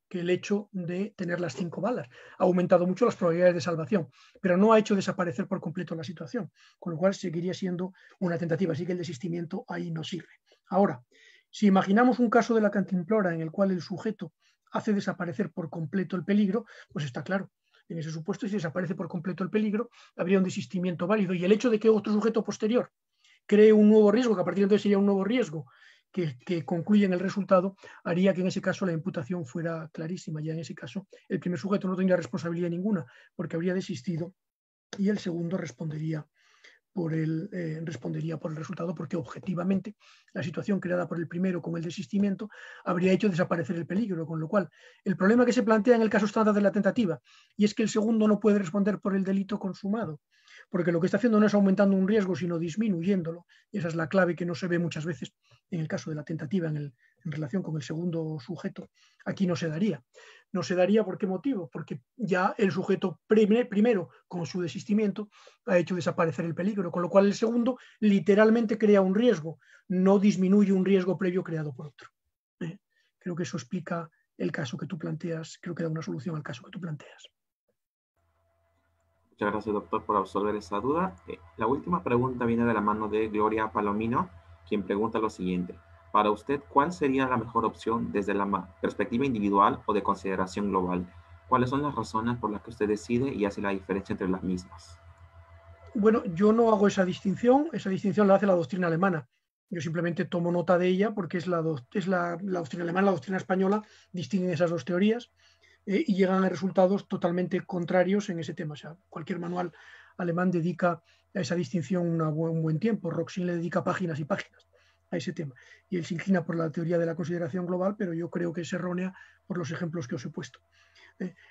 que el hecho de tener las 5 balas. Ha aumentado mucho las probabilidades de salvación, pero no ha hecho desaparecer por completo la situación, con lo cual seguiría siendo una tentativa, así que el desistimiento ahí no sirve. Ahora, si imaginamos un caso de la cantimplora en el cual el sujeto hace desaparecer por completo el peligro, pues está claro. En ese supuesto, si desaparece por completo el peligro, habría un desistimiento válido. Y el hecho de que otro sujeto posterior cree un nuevo riesgo, que a partir de entonces sería un nuevo riesgo, que concluye en el resultado, haría que en ese caso la imputación fuera clarísima. Ya en ese caso el primer sujeto no tendría responsabilidad ninguna porque habría desistido y el segundo respondería por el resultado porque objetivamente la situación creada por el primero con el desistimiento habría hecho desaparecer el peligro, con lo cual el problema que se plantea en el caso estándar de la tentativa y es que el segundo no puede responder por el delito consumado, porque lo que está haciendo no es aumentando un riesgo, sino disminuyéndolo. Y esa es la clave que no se ve muchas veces en el caso de la tentativa en relación con el segundo sujeto. Aquí no se daría. No se daría, ¿por qué motivo? Porque ya el sujeto primero, con su desistimiento, ha hecho desaparecer el peligro, con lo cual el segundo literalmente crea un riesgo, no disminuye un riesgo previo creado por otro. Creo que eso explica el caso que tú planteas, creo que da una solución al caso que tú planteas. Muchas gracias, doctor, por absolver esa duda. La última pregunta viene de la mano de Gloria Palomino, quien pregunta lo siguiente. Para usted, ¿cuál sería la mejor opción desde la perspectiva individual o de consideración global? ¿Cuáles son las razones por las que usted decide y hace la diferencia entre las mismas? Bueno, yo no hago esa distinción la hace la doctrina alemana. Yo simplemente tomo nota de ella porque es la doctrina alemana, la doctrina española, distinguen esas dos teorías y llegan a resultados totalmente contrarios en ese tema. O sea, cualquier manual alemán dedica a esa distinción un buen tiempo. Roxin le dedica páginas y páginas a ese tema. Y él se inclina por la teoría de la consideración global, pero yo creo que es errónea por los ejemplos que os he puesto.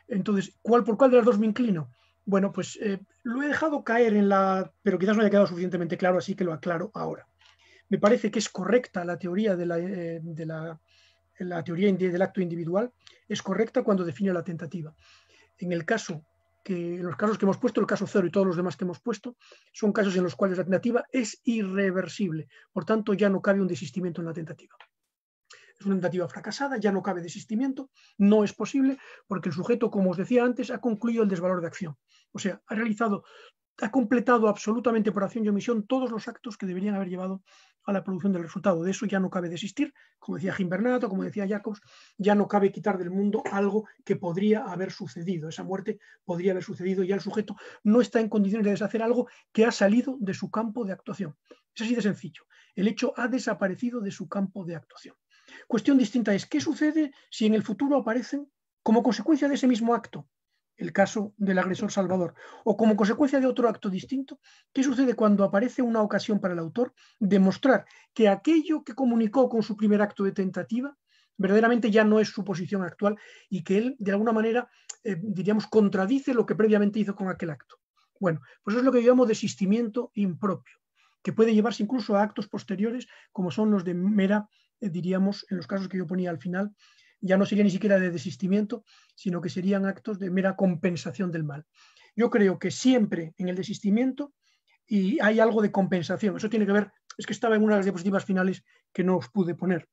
Entonces, ¿por cuál de las dos me inclino? Bueno, pues lo he dejado caer pero quizás no haya quedado suficientemente claro, así que lo aclaro ahora. Me parece que es correcta la teoría la teoría del acto individual, es correcta cuando define la tentativa. En los casos que hemos puesto, el caso cero y todos los demás que hemos puesto, son casos en los cuales la tentativa es irreversible. Por tanto, ya no cabe un desistimiento en la tentativa. Es una tentativa fracasada, ya no cabe desistimiento, no es posible, porque el sujeto, como os decía antes, ha concluido el desvalor de acción. O sea, ha completado absolutamente por acción y omisión todos los actos que deberían haber llevado a la producción del resultado. De eso ya no cabe desistir, como decía Gimbernato, como decía Jacobs, ya no cabe quitar del mundo algo que podría haber sucedido. Esa muerte podría haber sucedido y ya el sujeto no está en condiciones de deshacer algo que ha salido de su campo de actuación. Es así de sencillo. El hecho ha desaparecido de su campo de actuación. Cuestión distinta es, ¿qué sucede si en el futuro aparecen, como consecuencia de ese mismo acto, el caso del agresor Salvador, o como consecuencia de otro acto distinto, qué sucede cuando aparece una ocasión para el autor de mostrar que aquello que comunicó con su primer acto de tentativa verdaderamente ya no es su posición actual y que él, de alguna manera, diríamos, contradice lo que previamente hizo con aquel acto? Bueno, pues eso es lo que llamamos desistimiento impropio, que puede llevarse incluso a actos posteriores, como son los de mera, diríamos, en los casos que yo ponía al final, ya no sería ni siquiera de desistimiento, sino que serían actos de mera compensación del mal. Yo creo que siempre en el desistimiento y hay algo de compensación. Eso tiene que ver, es que estaba en una de las diapositivas finales que no os pude poner.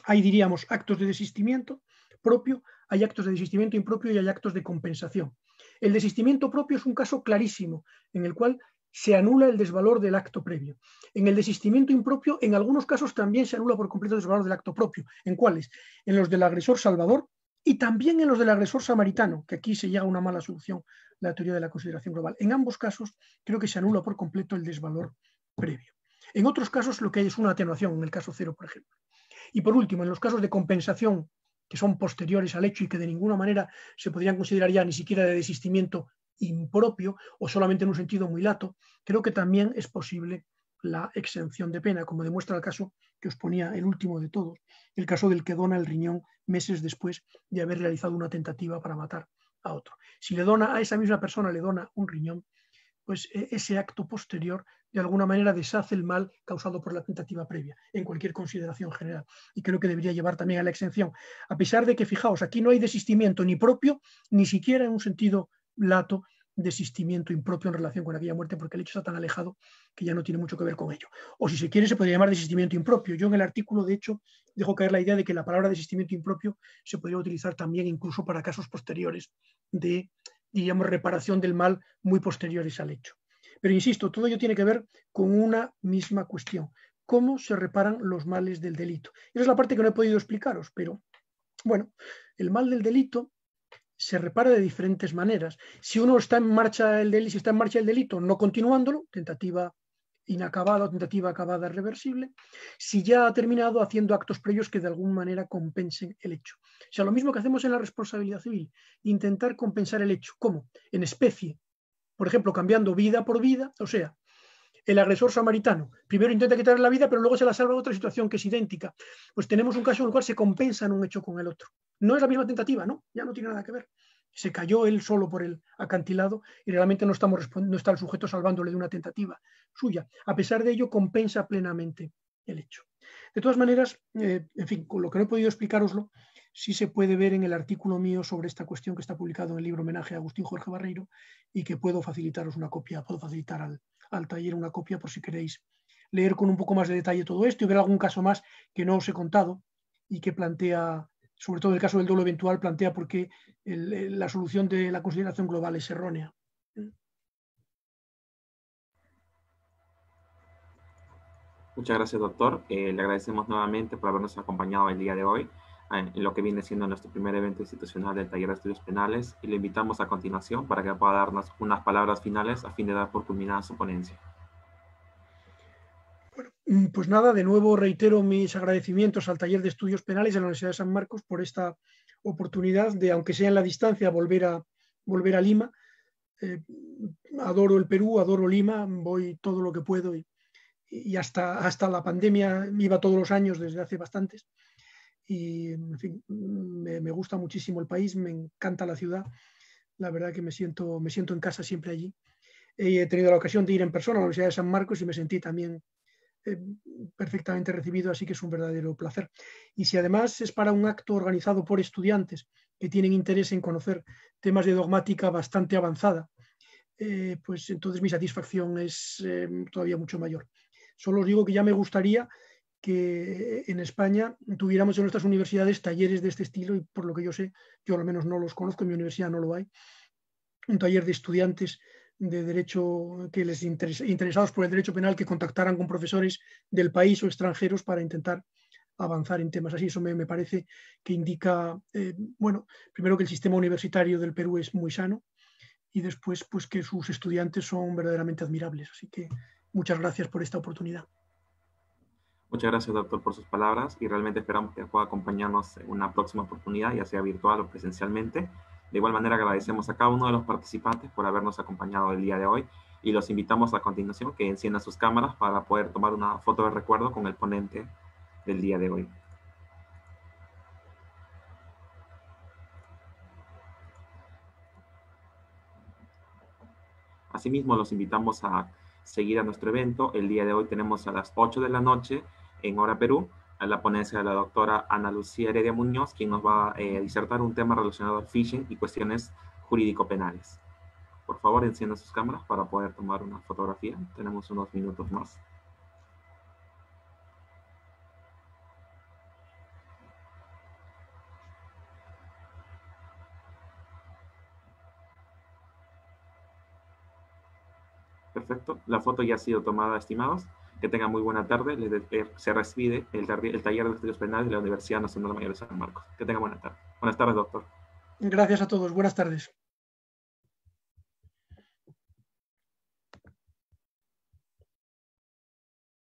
Hay, diríamos, actos de desistimiento propio, hay actos de desistimiento impropio y hay actos de compensación. El desistimiento propio es un caso clarísimo en el cual se anula el desvalor del acto previo. En el desistimiento impropio, en algunos casos también se anula por completo el desvalor del acto propio. ¿En cuáles? En los del agresor Salvador y también en los del agresor samaritano, que aquí se llega a una mala solución, la teoría de la consideración global. En ambos casos creo que se anula por completo el desvalor previo. En otros casos lo que hay es una atenuación, en el caso cero, por ejemplo. Y por último, en los casos de compensación, que son posteriores al hecho y que de ninguna manera se podrían considerar ya ni siquiera de desistimiento impropio o solamente en un sentido muy lato, creo que también es posible la exención de pena, como demuestra el caso que os ponía el último de todos, el caso del que dona el riñón meses después de haber realizado una tentativa para matar a otro. Si le dona a esa misma persona, le dona un riñón, pues ese acto posterior de alguna manera deshace el mal causado por la tentativa previa, en cualquier consideración general. Y creo que debería llevar también a la exención, a pesar de que, fijaos, aquí no hay desistimiento ni propio, ni siquiera en un sentido lato, desistimiento impropio en relación con aquella muerte, porque el hecho está tan alejado que ya no tiene mucho que ver con ello. O si se quiere, se podría llamar desistimiento impropio. Yo en el artículo, de hecho, dejo caer la idea de que la palabra desistimiento impropio se podría utilizar también incluso para casos posteriores de, diríamos, reparación del mal muy posteriores al hecho. Pero insisto, todo ello tiene que ver con una misma cuestión: cómo se reparan los males del delito. Esa es la parte que no he podido explicaros, pero bueno, el mal del delito se repara de diferentes maneras. Si uno está en marcha el delito, si está en marcha el delito, no continuándolo, tentativa inacabada o tentativa acabada reversible, si ya ha terminado, haciendo actos previos que de alguna manera compensen el hecho. O sea, lo mismo que hacemos en la responsabilidad civil, intentar compensar el hecho. ¿Cómo? En especie. Por ejemplo, cambiando vida por vida, o sea, el agresor samaritano primero intenta quitarle la vida, pero luego se la salva en otra situación que es idéntica. Pues tenemos un caso en el cual se compensan un hecho con el otro. No es la misma tentativa, ¿no? Ya no tiene nada que ver. Se cayó él solo por el acantilado y realmente no está el sujeto salvándole de una tentativa suya. A pesar de ello, compensa plenamente el hecho. De todas maneras, en fin, con lo que no he podido explicaroslo, sí se puede ver en el artículo mío sobre esta cuestión que está publicado en el libro Homenaje a Agustín Jorge Barreiro y que puedo facilitaros una copia, puedo facilitar al taller una copia por si queréis leer con un poco más de detalle todo esto y ver algún caso más que no os he contado y que plantea, sobre todo el caso del dolo eventual, plantea por qué la solución de la consideración global es errónea. Muchas gracias, doctor. Le agradecemos nuevamente por habernos acompañado el día de hoy en lo que viene siendo nuestro primer evento institucional del Taller de Estudios Penales, y le invitamos a continuación para que pueda darnos unas palabras finales a fin de dar por culminada su ponencia. Bueno, pues nada, de nuevo reitero mis agradecimientos al Taller de Estudios Penales de la Universidad de San Marcos por esta oportunidad de, aunque sea en la distancia, volver a Lima. Adoro el Perú, adoro Lima, voy todo lo que puedo y hasta la pandemia iba todos los años desde hace bastantes. Y, en fin, me gusta muchísimo el país, me encanta la ciudad. La verdad que me siento en casa siempre allí. He tenido la ocasión de ir en persona a la Universidad de San Marcos y me sentí también perfectamente recibido, así que es un verdadero placer. Y si además es para un acto organizado por estudiantes que tienen interés en conocer temas de dogmática bastante avanzada, pues entonces mi satisfacción es todavía mucho mayor. Solo os digo que ya me gustaría que en España tuviéramos en nuestras universidades talleres de este estilo, y por lo que yo sé, yo al menos no los conozco, en mi universidad no lo hay, un taller de estudiantes de derecho que les interesados por el derecho penal, que contactaran con profesores del país o extranjeros para intentar avanzar en temas así. Eso me parece que indica, bueno, primero que el sistema universitario del Perú es muy sano, y después pues que sus estudiantes son verdaderamente admirables. Así que muchas gracias por esta oportunidad. Muchas gracias, doctor, por sus palabras, y realmente esperamos que pueda acompañarnos en una próxima oportunidad, ya sea virtual o presencialmente. De igual manera, agradecemos a cada uno de los participantes por habernos acompañado el día de hoy, y los invitamos a continuación que enciendan sus cámaras para poder tomar una foto de recuerdo con el ponente del día de hoy. Asimismo, los invitamos a seguir a nuestro evento. El día de hoy tenemos a las 8 de la noche en Hora Perú a la ponencia de la doctora Ana Lucía Heredia Muñoz, quien nos va a disertar un tema relacionado al phishing y cuestiones jurídico-penales. Por favor, enciendan sus cámaras para poder tomar una fotografía. Tenemos unos minutos más. Perfecto, la foto ya ha sido tomada, estimados. Que tengan muy buena tarde. Se recibe el Taller de Estudios Penales de la Universidad Nacional Mayor de San Marcos. Que tengan buena tarde. Buenas tardes, doctor. Gracias a todos. Buenas tardes.